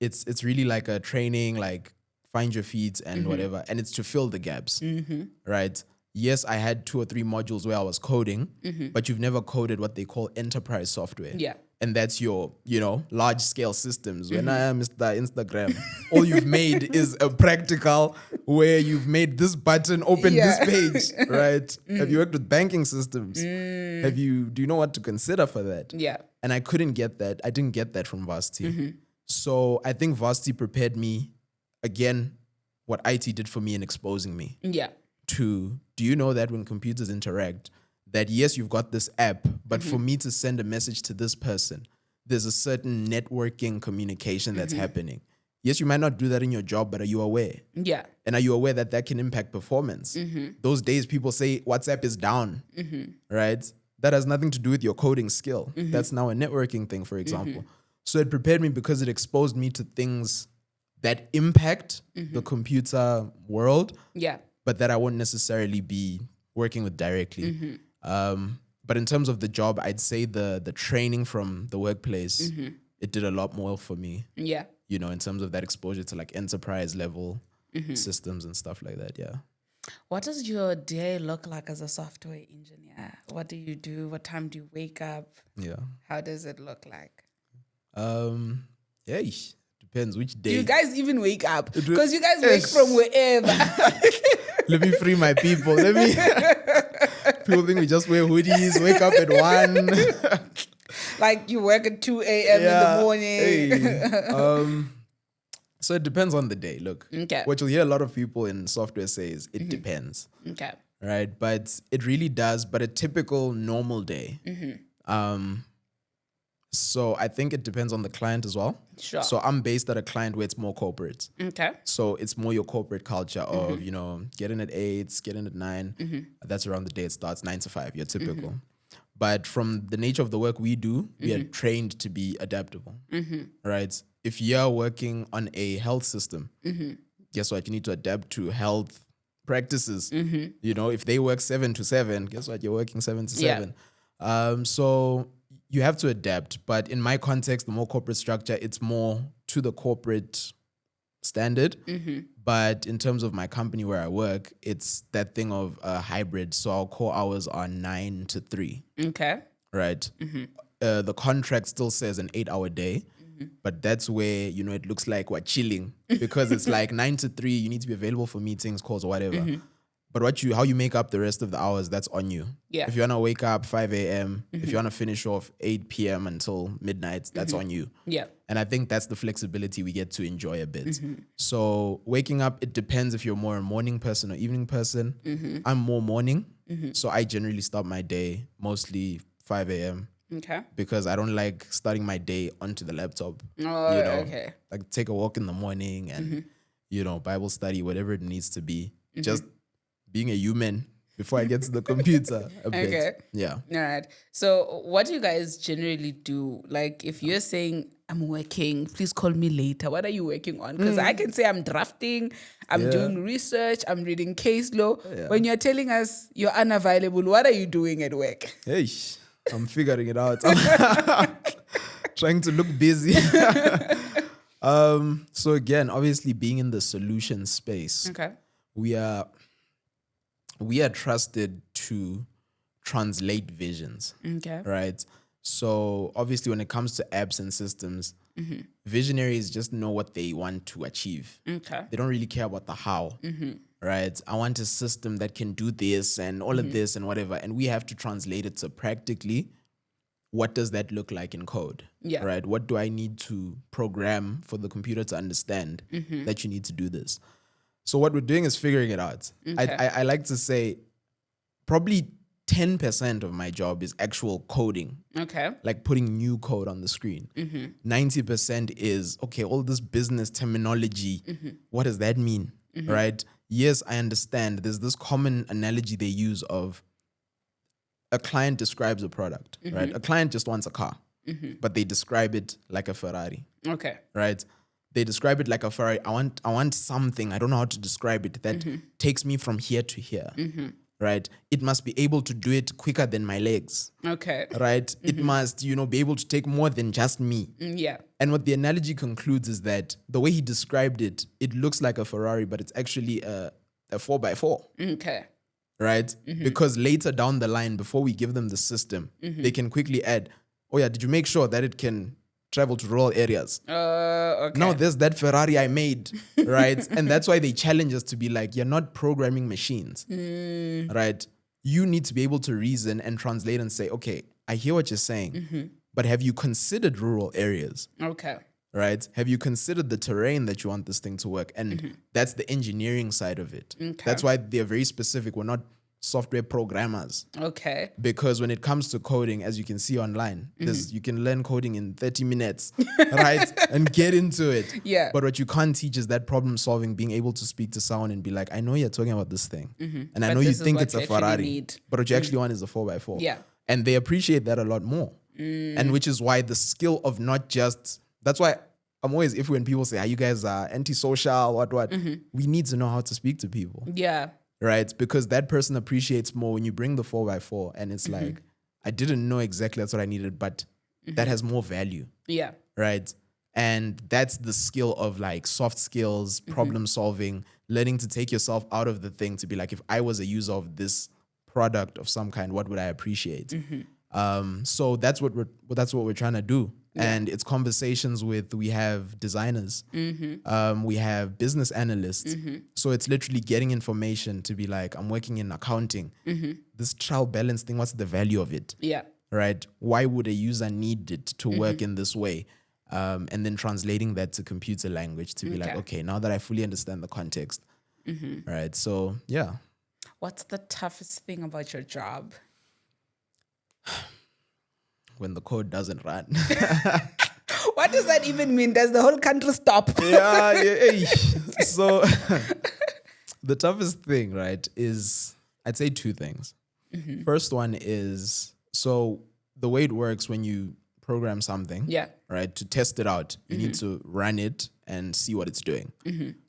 it's really like a training, like find your feet and whatever. And it's to fill the gaps, right? Yes, I had 2 or 3 modules where I was coding, but you've never coded what they call enterprise software. Yeah. And that's your, large scale systems. When I am Mr. Instagram, all you've made is a practical where you've made this button open this page, right? Have you worked with banking systems? Do you know what to consider for that? Yeah. And I couldn't get that. I didn't get that from Varsity. So I think Varsity prepared me, again, what IT did for me in exposing me. Yeah. To, do you know that when computers interact, that yes, you've got this app, but for me to send a message to this person, there's a certain networking communication that's happening. Yes, you might not do that in your job, but are you aware? Yeah. And are you aware that that can impact performance? Those days people say WhatsApp is down, right? That has nothing to do with your coding skill. That's now a networking thing, for example. So it prepared me because it exposed me to things that impact the computer world, but that I won't necessarily be working with directly. But in terms of the job, I'd say the training from the workplace, it did a lot more for me. Yeah. In terms of that exposure to like enterprise level systems and stuff like that. Yeah. What does your day look like as a software engineer? What do you do? What time do you wake up? Yeah. How does it look like? Depends which day. Do you guys even wake up? Because you guys wake from wherever. Let me free my people. People think we just wear hoodies, wake up at 1. Like you work at 2 a.m. in the morning. So it depends on the day. Look, what you'll hear a lot of people in software say is it depends. Okay. Right? But it really does. But a typical normal day. So I think it depends on the client as well. Sure. So I'm based at a client where it's more corporate. Okay. So it's more your corporate culture of, get in at 8, get in at 9. That's around the day it starts, 9 to 5, you're typical. But from the nature of the work we do, we are trained to be adaptable, right? If you're working on a health system, guess what? You need to adapt to health practices. If they work 7 to 7, guess what? You're working 7 to 7. So you have to adapt. But in my context, the more corporate structure, it's more to the corporate standard. But in terms of my company where I work, it's that thing of a hybrid. So our core hours are 9 to 3. Okay. Right. The contract still says an 8-hour day, But that's where, it looks like we're chilling because it's like 9 to 3, you need to be available for meetings, calls, or whatever. But how you make up the rest of the hours, that's on you. Yeah. If you want to wake up 5 a.m., if you want to finish off 8 p.m. until midnight, that's on you. Yeah. And I think that's the flexibility we get to enjoy a bit. So waking up, it depends if you're more a morning person or evening person. I'm more morning. So I generally start my day mostly 5 a.m. Okay. because I don't like starting my day onto the laptop. Oh, okay. Like take a walk in the morning and, Bible study, whatever it needs to be. Just being a human before I get to the computer a bit. Okay. Yeah. All right. So what do you guys generally do? Like if you're saying, I'm working, please call me later. What are you working on? Because I can say I'm drafting, I'm doing research, I'm reading case law. Yeah. When you're telling us you're unavailable, what are you doing at work? Hey, I'm figuring it out. Trying to look busy. So again, obviously being in the solution space, Okay. we are trusted to translate visions, Okay. right? So obviously when it comes to apps and systems, visionaries just know what they want to achieve. Okay. They don't really care about the how, right? I want a system that can do this and all of this and whatever. And we have to translate it to practically what does that look like in code, right? What do I need to program for the computer to understand that you need to do this? So what we're doing is figuring it out. Okay. I like to say probably 10% of my job is actual coding. Okay. Like putting new code on the screen. 90% is, okay, all this business terminology, what does that mean, right? Yes, I understand. There's this common analogy they use of a client describes a product, right? A client just wants a car, but they describe it like a Ferrari, Okay. right? They describe it like a Ferrari. I want something, I don't know how to describe it, that takes me from here to here, right? It must be able to do it quicker than my legs, Okay. right? It must, be able to take more than just me. Yeah. And what the analogy concludes is that the way he described it, it looks like a Ferrari, but it's actually a 4x4. Okay. Right? Because later down the line, before we give them the system, they can quickly add, oh yeah, did you make sure that it can travel to rural areas? Okay. Now there's that Ferrari I made, right? And that's why they challenge us to be like, you're not programming machines, right? You need to be able to reason and translate and say, okay, I hear what you're saying, but have you considered rural areas? Okay. Right? Have you considered the terrain that you want this thing to work? And that's the engineering side of it. Okay. That's why they're very specific. We're not software programmers. Okay. Because when it comes to coding, as you can see online, you can learn coding in 30 minutes, right? And get into it. Yeah. But what you can't teach is that problem solving, being able to speak to someone and be like, I know you're talking about this thing. And I But know you this is think what it's you a actually Ferrari. need. But what you actually want is a 4x4. Yeah. And they appreciate that a lot more. And which is why the skill of not just, that's why I'm always, if when people say, you guys are antisocial, what, we need to know how to speak to people. Yeah. Right? Because that person appreciates more when you bring the 4x4 and it's like, I didn't know exactly that's what I needed, but that has more value. Yeah. Right? And that's the skill of like soft skills, problem solving, learning to take yourself out of the thing to be like, if I was a user of this product of some kind, what would I appreciate? So that's what we're trying to do. And it's conversations with, we have designers, we have business analysts. So it's literally getting information to be like, I'm working in accounting. This trial balance thing, what's the value of it? Yeah. Right? Why would a user need it to work in this way? And then translating that to computer language to be like, okay, now that I fully understand the context. Right? So, yeah. What's the toughest thing about your job? When the code doesn't run. What does that even mean? Does the whole country stop? Yeah. So the toughest thing, right, is I'd say two things. First one is, so the way it works when you program something, right, to test it out, you need to run it and see what it's doing,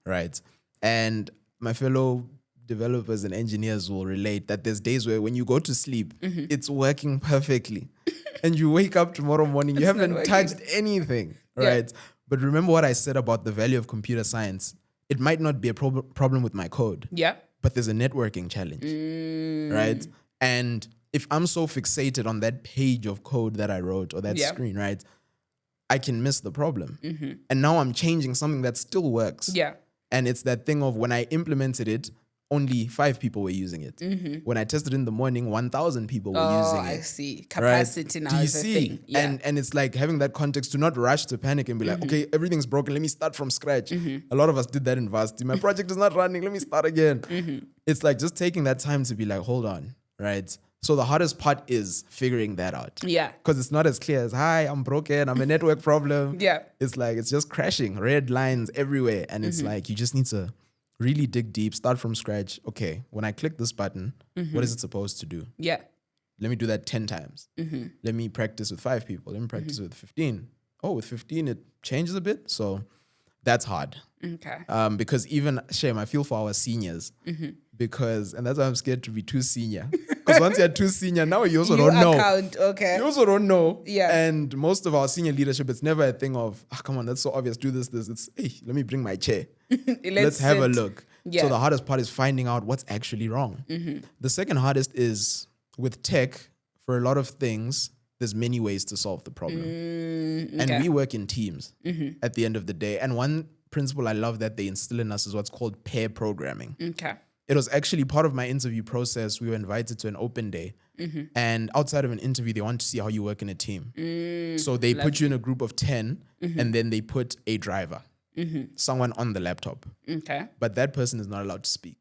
right? And my fellow developers and engineers will relate that there's days where when you go to sleep, it's working perfectly. And you wake up tomorrow morning, you haven't touched anything, right? But remember what I said about the value of computer science. It might not be a problem with my code, but there's a networking challenge, right? And if I'm so fixated on that page of code that I wrote or that screen, right? I can miss the problem. And now I'm changing something that still works. Yeah. And it's that thing of when I implemented it, only 5 people were using it. When I tested in the morning, 1,000 people were using it. I see. Capacity now is a thing. Yeah. And it's like having that context to not rush to panic and be like, okay, everything's broken. Let me start from scratch. A lot of us did that in varsity. My project is not running. Let me start again. It's like just taking that time to be like, hold on, right? So the hardest part is figuring that out. Yeah. Because it's not as clear as, hi, I'm broken. I'm a network problem. Yeah. It's like, it's just crashing, red lines everywhere. And it's like, you just need to really dig deep, start from scratch. Okay, when I click this button, what is it supposed to do? Yeah. Let me do that 10 times. Let me practice with 5 people. Let me practice with 15. Oh, with 15, it changes a bit. So that's hard. Okay. Because even, shame, I feel for our seniors. Because, and that's why I'm scared to be too senior. Because once you're too senior, now you also don't know. Okay. You also don't know. Yeah. And most of our senior leadership, it's never a thing of, come on, that's so obvious, do this. It's, hey, let me bring my chair. Let's have a look. Yeah. So the hardest part is finding out what's actually wrong. The second hardest is with tech, for a lot of things, there's many ways to solve the problem. And we work in teams at the end of the day. And one principle I love that they instill in us is what's called pair programming. Okay. It was actually part of my interview process. We were invited to an open day. And outside of an interview, they want to see how you work in a team. So they put you in a group of 10 and then they put a driver, someone on the laptop. Okay. But that person is not allowed to speak.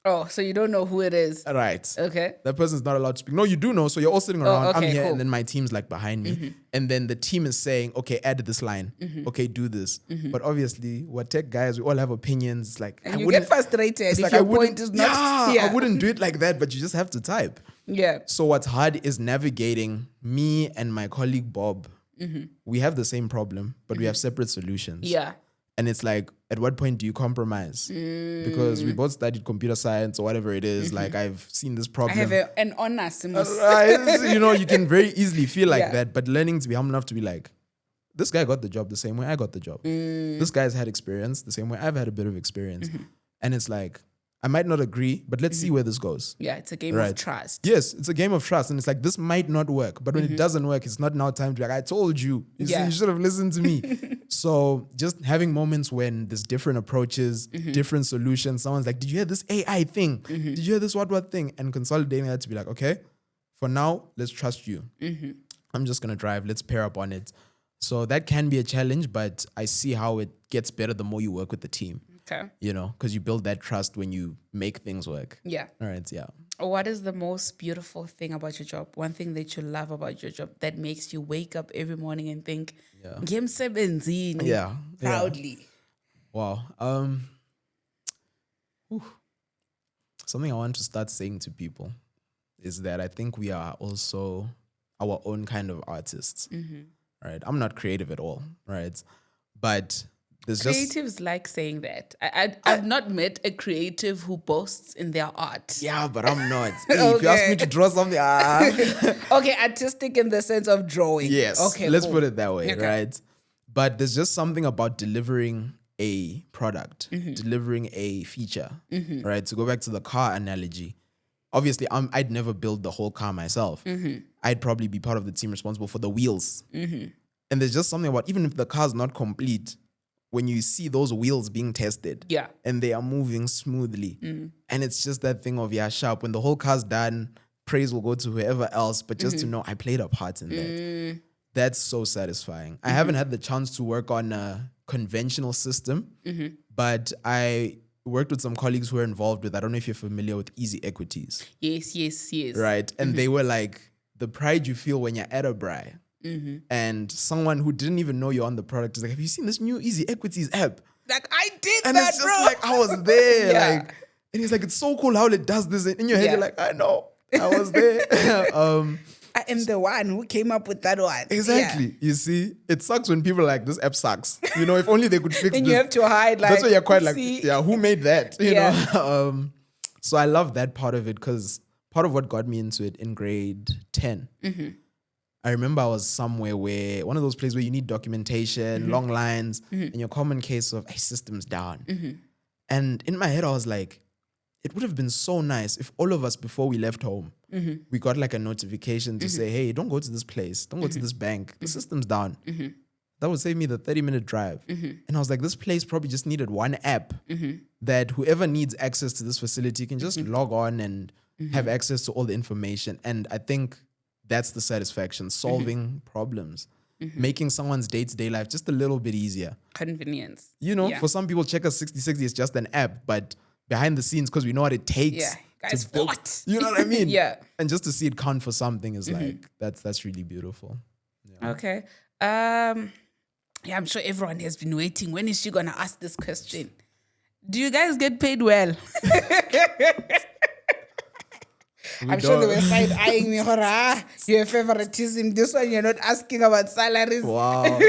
Oh, so you don't know who it is. Right. Okay. That person's not allowed to speak. No, you do know. So you're all sitting around. okay, I'm here cool. and then my team's like behind me. And then the team is saying, okay, add this line. Okay, do this. But obviously, we're tech guys. We all have opinions. It's like, And you get frustrated if like, your point is not. I wouldn't do it like that, but you just have to type. Yeah. So what's hard is navigating me and my colleague Bob. We have the same problem, but we have separate solutions. Yeah. And it's like, at what point do you compromise? Because we both studied computer science or whatever it is. Like, I've seen this problem. I have an honors. Right? You know, you can very easily feel like that. But learning to be humble enough to be like, this guy got the job the same way I got the job. This guy's had experience the same way I've had a bit of experience. And it's like, I might not agree, but let's see where this goes. Yeah, it's a game of trust. Yes, it's a game of trust. And it's like, this might not work. But when it doesn't work, it's not now time to be like, I told you. You see, you should have listened to me. So just having moments when there's different approaches, different solutions. Someone's like, did you hear this AI thing? Did you hear this what thing? And consolidating that to be like, okay, for now, let's trust you. I'm just going to drive. Let's pair up on it. So that can be a challenge, but I see how it gets better the more you work with the team. Okay. You know, because you build that trust when you make things work. Yeah. All right. Yeah. What is the most beautiful thing about your job? One thing that you love about your job that makes you wake up every morning and think, yeah. proudly. Wow. Something I want to start saying to people is that I think we are also our own kind of artists. Right. I'm not creative at all. Right. But creatives like saying that. I've not met a creative who boasts in their art. Yeah, but I'm not. Hey, if you ask me to draw something, okay, artistic in the sense of drawing. Yes. Okay, let's put it that way, right? But there's just something about delivering a product, delivering a feature, right? To go back to the car analogy, obviously, I'd never build the whole car myself. I'd probably be part of the team responsible for the wheels. And there's just something about, even if the car's not complete, when you see those wheels being tested and they are moving smoothly, and it's just that thing of, sharp. When the whole car's done, praise will go to whoever else, but just to know I played a part in that. That's so satisfying. I haven't had the chance to work on a conventional system, but I worked with some colleagues who are involved with, I don't know if you're familiar with easy equities. Yes. Right. And they were like, the pride you feel when you're at a braai. And someone who didn't even know you're on the product is like, have you seen this new Easy Equities app? Like, I did and that, it's just bro. like, I was there. Like, and he's like, it's so cool how it does this. In your head, you're like, I know, I was there. I am the one who came up with that one. Exactly. You see, it sucks when people are like, this app sucks. You know, if only they could fix and this. You have to hide, like, that's why you're quite like, who made that? You Yeah. know? So I love that part of it because part of what got me into it in grade 10, I remember I was somewhere where, one of those places where you need documentation, long lines, and your common case of, hey, system's down. And in my head, I was like, it would have been so nice if all of us, before we left home, we got like a notification to say, hey, don't go to this place. Don't go to this bank. The system's down. that would save me the 30-minute drive. And I was like, this place probably just needed one app that whoever needs access to this facility can just log on and have access to all the information. And I think that's the satisfaction, solving problems, making someone's day-to-day life just a little bit easier. Convenience. For some people, Checker 6060 is just an app, but behind the scenes, because we know what it takes. Yeah, guys, to build, what? you know what I mean? Yeah. And just to see it count for something is like, that's really beautiful. Yeah. Okay. I'm sure everyone has been waiting. When is she going to ask this question? Do you guys get paid well? I'm sure they were side-eyeing me. You have favoritism. This one, you're not asking about salaries. Wow.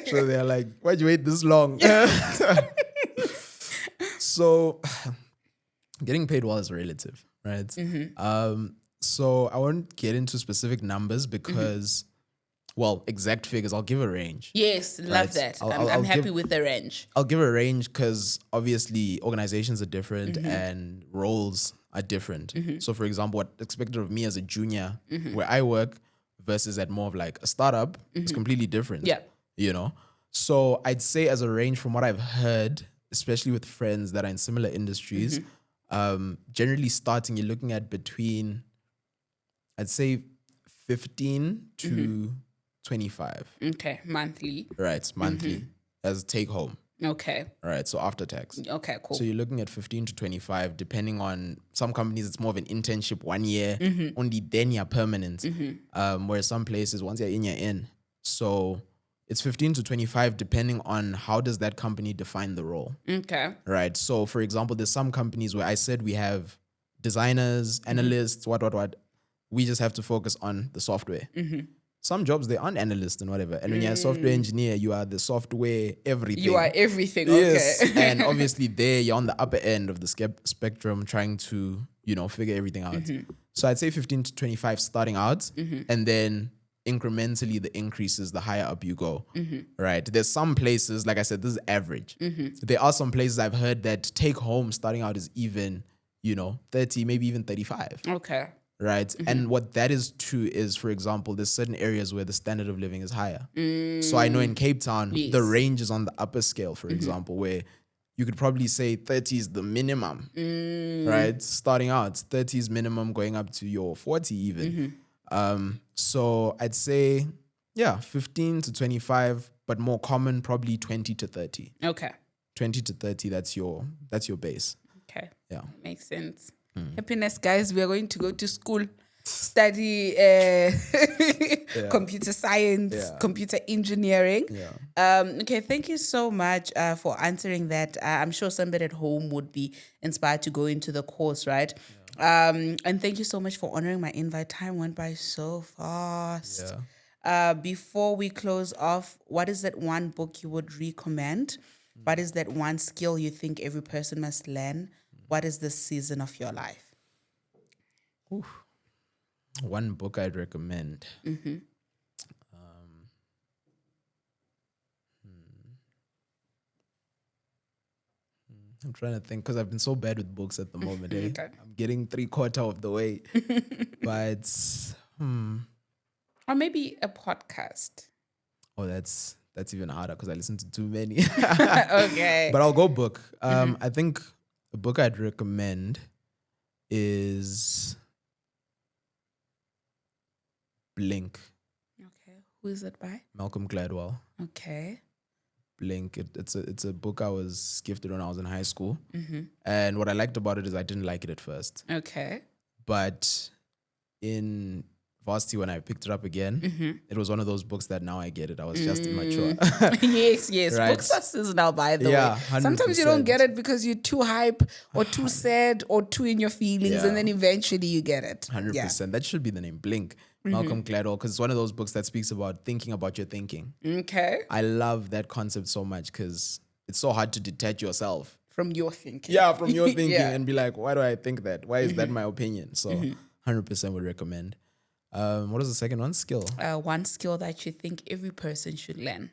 So they're like, why'd you wait this long? So getting paid well is relative, right? So I won't get into specific numbers because, well, exact figures, I'll give a range. Yes, love that. I'm happy with the range. I'll give a range because obviously organizations are different and roles are different. So for example, what's expected of me as a junior where I work versus at more of like a startup is completely different. Yeah. You know? So I'd say as a range from what I've heard, especially with friends that are in similar industries, generally starting, you're looking at between, I'd say 15 to 25. Okay, monthly. Right, monthly as take home. Okay. All right, so after tax. Okay, cool. So you're looking at 15 to 25, depending on some companies, it's more of an internship 1 year, only then you're permanent. Whereas some places, once you're in. So it's 15 to 25, depending on how does that company define the role. Okay. Right. So for example, there's some companies where I said we have designers, analysts, what. We just have to focus on the software. Some jobs, they aren't analysts and whatever. And when you're a software engineer, you are the software everything. You are everything, yes. Okay. And obviously there, you're on the upper end of the spectrum trying to, figure everything out. So I'd say 15 to 25 starting out. And then incrementally, the increases, the higher up you go, right? There's some places, like I said, this is average. There are some places I've heard that take home starting out is even, 30, maybe even 35. Okay. Right. And what that is true is, for example, there's certain areas where the standard of living is higher. So I know in Cape Town, the range is on the upper scale, for example, where you could probably say 30 is the minimum, right? Starting out, 30 is minimum going up to your 40 even. So I'd say, 15 to 25, but more common, probably 20 to 30. Okay. 20 to 30, that's your base. Okay. Yeah. Makes sense. Happiness, guys. We are going to go to school, study computer science, computer engineering. Okay, thank you so much for answering that. I'm sure somebody at home would be inspired to go into the course, right? And thank you so much for honoring my invite. Time went by so fast. Before we close off, what is that one book you would recommend? What is that one skill you think every person must learn? What is the season of your life? One book I'd recommend. I'm trying to think because I've been so bad with books at the moment. Okay. I'm getting 3/4 of the way. But Or maybe a podcast. Oh, that's even harder because I listen to too many. Okay. But I'll go book. I think the book I'd recommend is Blink. Okay. Who is it by? Malcolm Gladwell. Okay. Blink. It's a book I was gifted when I was in high school. And what I liked about it is I didn't like it at first. Okay. But in varsity, when I picked it up again, it was one of those books that now I get it. I was just immature. Yes. Right. Books are seasonal, by the way. 100%. Sometimes you don't get it because you're too hype or too sad or too in your feelings, and then eventually you get it. 100%. That should be the name, Blink. Malcolm Gladwell, because it's one of those books that speaks about thinking about your thinking. Okay. I love that concept so much because it's so hard to detach yourself from your thinking. Yeah, from your thinking and be like, why do I think that? Why is that my opinion? So 100% would recommend. What was the second one? Skill. One skill that you think every person should learn.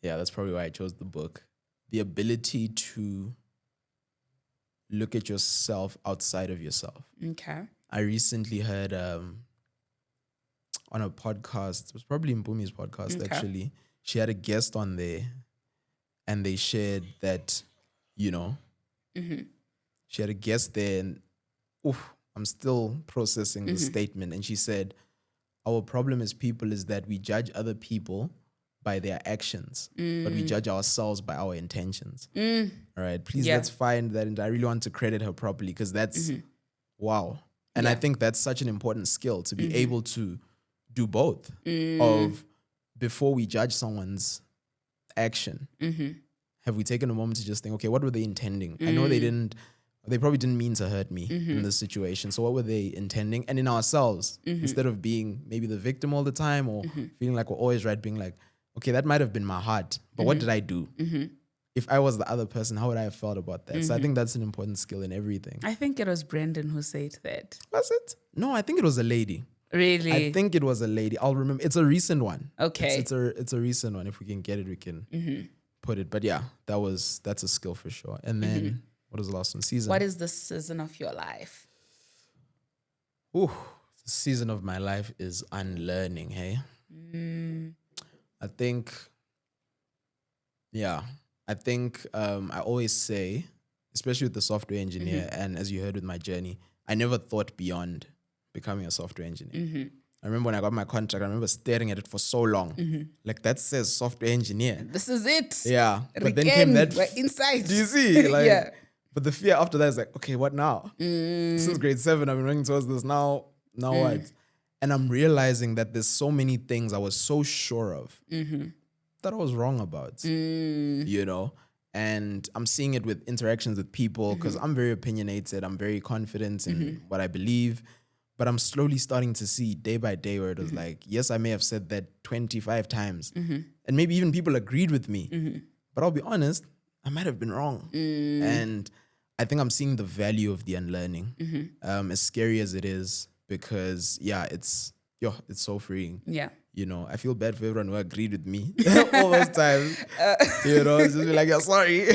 Yeah, that's probably why I chose the book. The ability to look at yourself outside of yourself. Okay. I recently heard on a podcast, it was probably Mpumi's podcast actually, she had a guest on there, and they shared that, you know, she had a guest there, and I'm still processing the statement. And she said, our problem as people is that we judge other people by their actions, but we judge ourselves by our intentions. All right, please, let's find that. And I really want to credit her properly, because that's wow. And I think that's such an important skill, to be able to do both. Of, before we judge someone's action, have we taken a moment to just think, okay, what were they intending? I know they probably didn't mean to hurt me in this situation. So what were they intending? And in ourselves, instead of being maybe the victim all the time, or feeling like we're always right, being like, okay, that might have been my heart, but what did I do? If I was the other person, how would I have felt about that? So I think that's an important skill in everything. I think it was Brendan who said that. Was it? No, I think it was a lady. Really? I think it was a lady. I'll remember. It's a recent one. Okay. It's a recent one. If we can get it, we can put it. But yeah, that's a skill for sure. And then what was the last one? Season. What is the season of your life? The season of my life is unlearning, hey? I think I always say, especially with the software engineer, and as you heard with my journey, I never thought beyond becoming a software engineer. I remember when I got my contract, I remember staring at it for so long. Like, that says software engineer. This is it. Yeah. But Again, then came that... we're inside. Do you see? Like, yeah. But the fear after that is like, okay, what now? Since grade 7, I've been running towards this. Now what? And I'm realizing that there's so many things I was so sure of that I was wrong about, you know? And I'm seeing it with interactions with people, because I'm very opinionated. I'm very confident in what I believe. But I'm slowly starting to see day by day where it was like, yes, I may have said that 25 times. And maybe even people agreed with me. But I'll be honest, I might have been wrong. And I think I'm seeing the value of the unlearning, as scary as it is, because it's so freeing. Yeah. You know, I feel bad for everyone who agreed with me all those times. You know, it's just be like, yeah, sorry.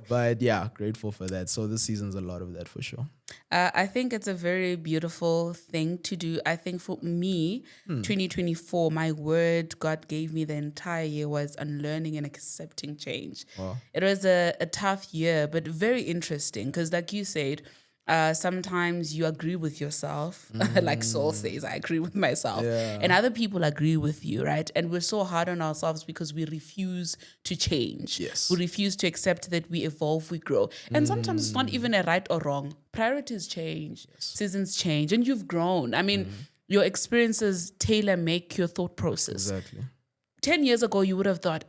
But yeah, grateful for that. So this season's a lot of that for sure. I think it's a very beautiful thing to do. I think for me, 2024, my word God gave me the entire year was unlearning and accepting change. Wow. It was a tough year, but very interesting, because like you said, sometimes you agree with yourself, like Saul says, I agree with myself, and other people agree with you, right? And we're so hard on ourselves because we refuse to change. Yes. We refuse to accept that we evolve, we grow. And sometimes it's not even a right or wrong. Priorities change, seasons change, and you've grown. I mean, your experiences tailor make your thought process. Exactly. 10 years ago, you would have thought,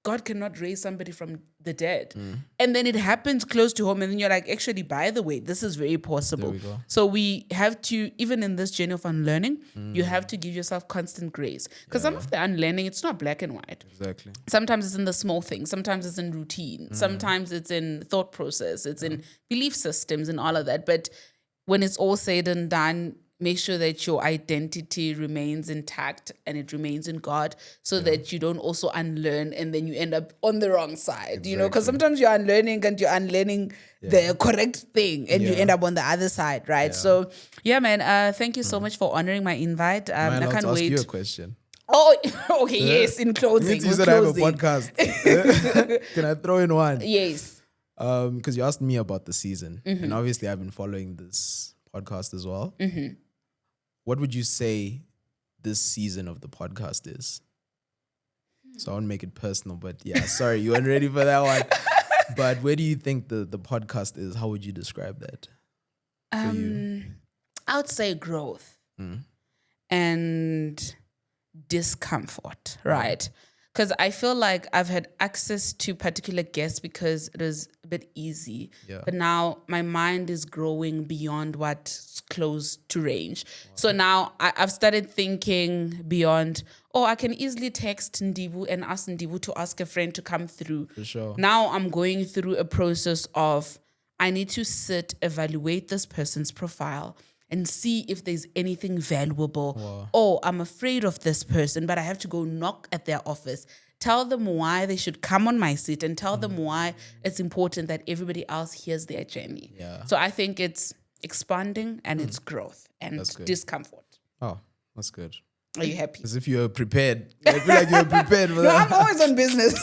God cannot raise somebody from the dead. And then it happens close to home, and then you're like, actually, by the way, this is very possible. So we have to, even in this journey of unlearning, you have to give yourself constant grace. Because some of the unlearning, it's not black and white. Exactly. Sometimes it's in the small things. Sometimes it's in routine. Sometimes it's in thought process. It's in belief systems and all of that. But when it's all said and done, make sure that your identity remains intact and it remains in God, so that you don't also unlearn and then you end up on the wrong side, you know, because sometimes you're unlearning and you're unlearning the correct thing and you end up on the other side, right? So, man, thank you so much for honoring my invite. I can't wait. Ask you a question. Oh, okay, yes, in closing. You said I have a podcast. Can I throw in one? Yes. Because you asked me about the season, and obviously I've been following this podcast as well. What would you say this season of the podcast is? So I won't make it personal, but yeah, sorry, you weren't ready for that one. But where do you think the podcast is? How would you describe that for you? I would say growth and discomfort, right? Because I feel like I've had access to particular guests because it is a bit easy. Yeah. But now my mind is growing beyond what's close to range. Wow. So now I've started thinking beyond, I can easily text Ndibu and ask Ndibu to ask a friend to come through. For sure. Now I'm going through a process of, I need to sit, evaluate this person's profile, and see if there's anything valuable. Wow. Oh, I'm afraid of this person, but I have to go knock at their office, tell them why they should come on my seat, and tell them why it's important that everybody else hears their journey. Yeah. So I think it's expanding and it's growth and discomfort. Oh, that's good. Are you happy? As if you're prepared. I feel like you're prepared for No, that. I'm always on business.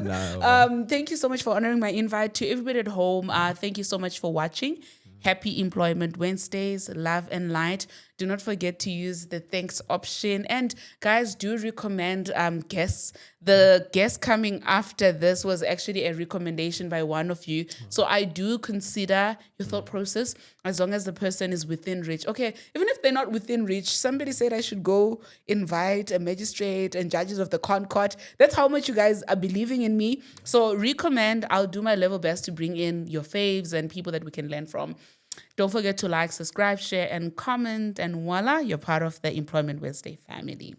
No. Thank you so much for honoring my invite. To everybody at home, thank you so much for watching. Happy Employment Wednesdays, love and light. Do not forget to use the thanks option. And guys, do recommend guests. The guest coming after this was actually a recommendation by one of you. So I do consider your thought process as long as the person is within reach. Okay, even if they're not within reach, somebody said I should go invite a magistrate and judges of the Concord. That's how much you guys are believing in me. So recommend. I'll do my level best to bring in your faves and people that we can learn from. Don't forget to like, subscribe, share, and comment. And voila, you're part of the Employment Wednesday family.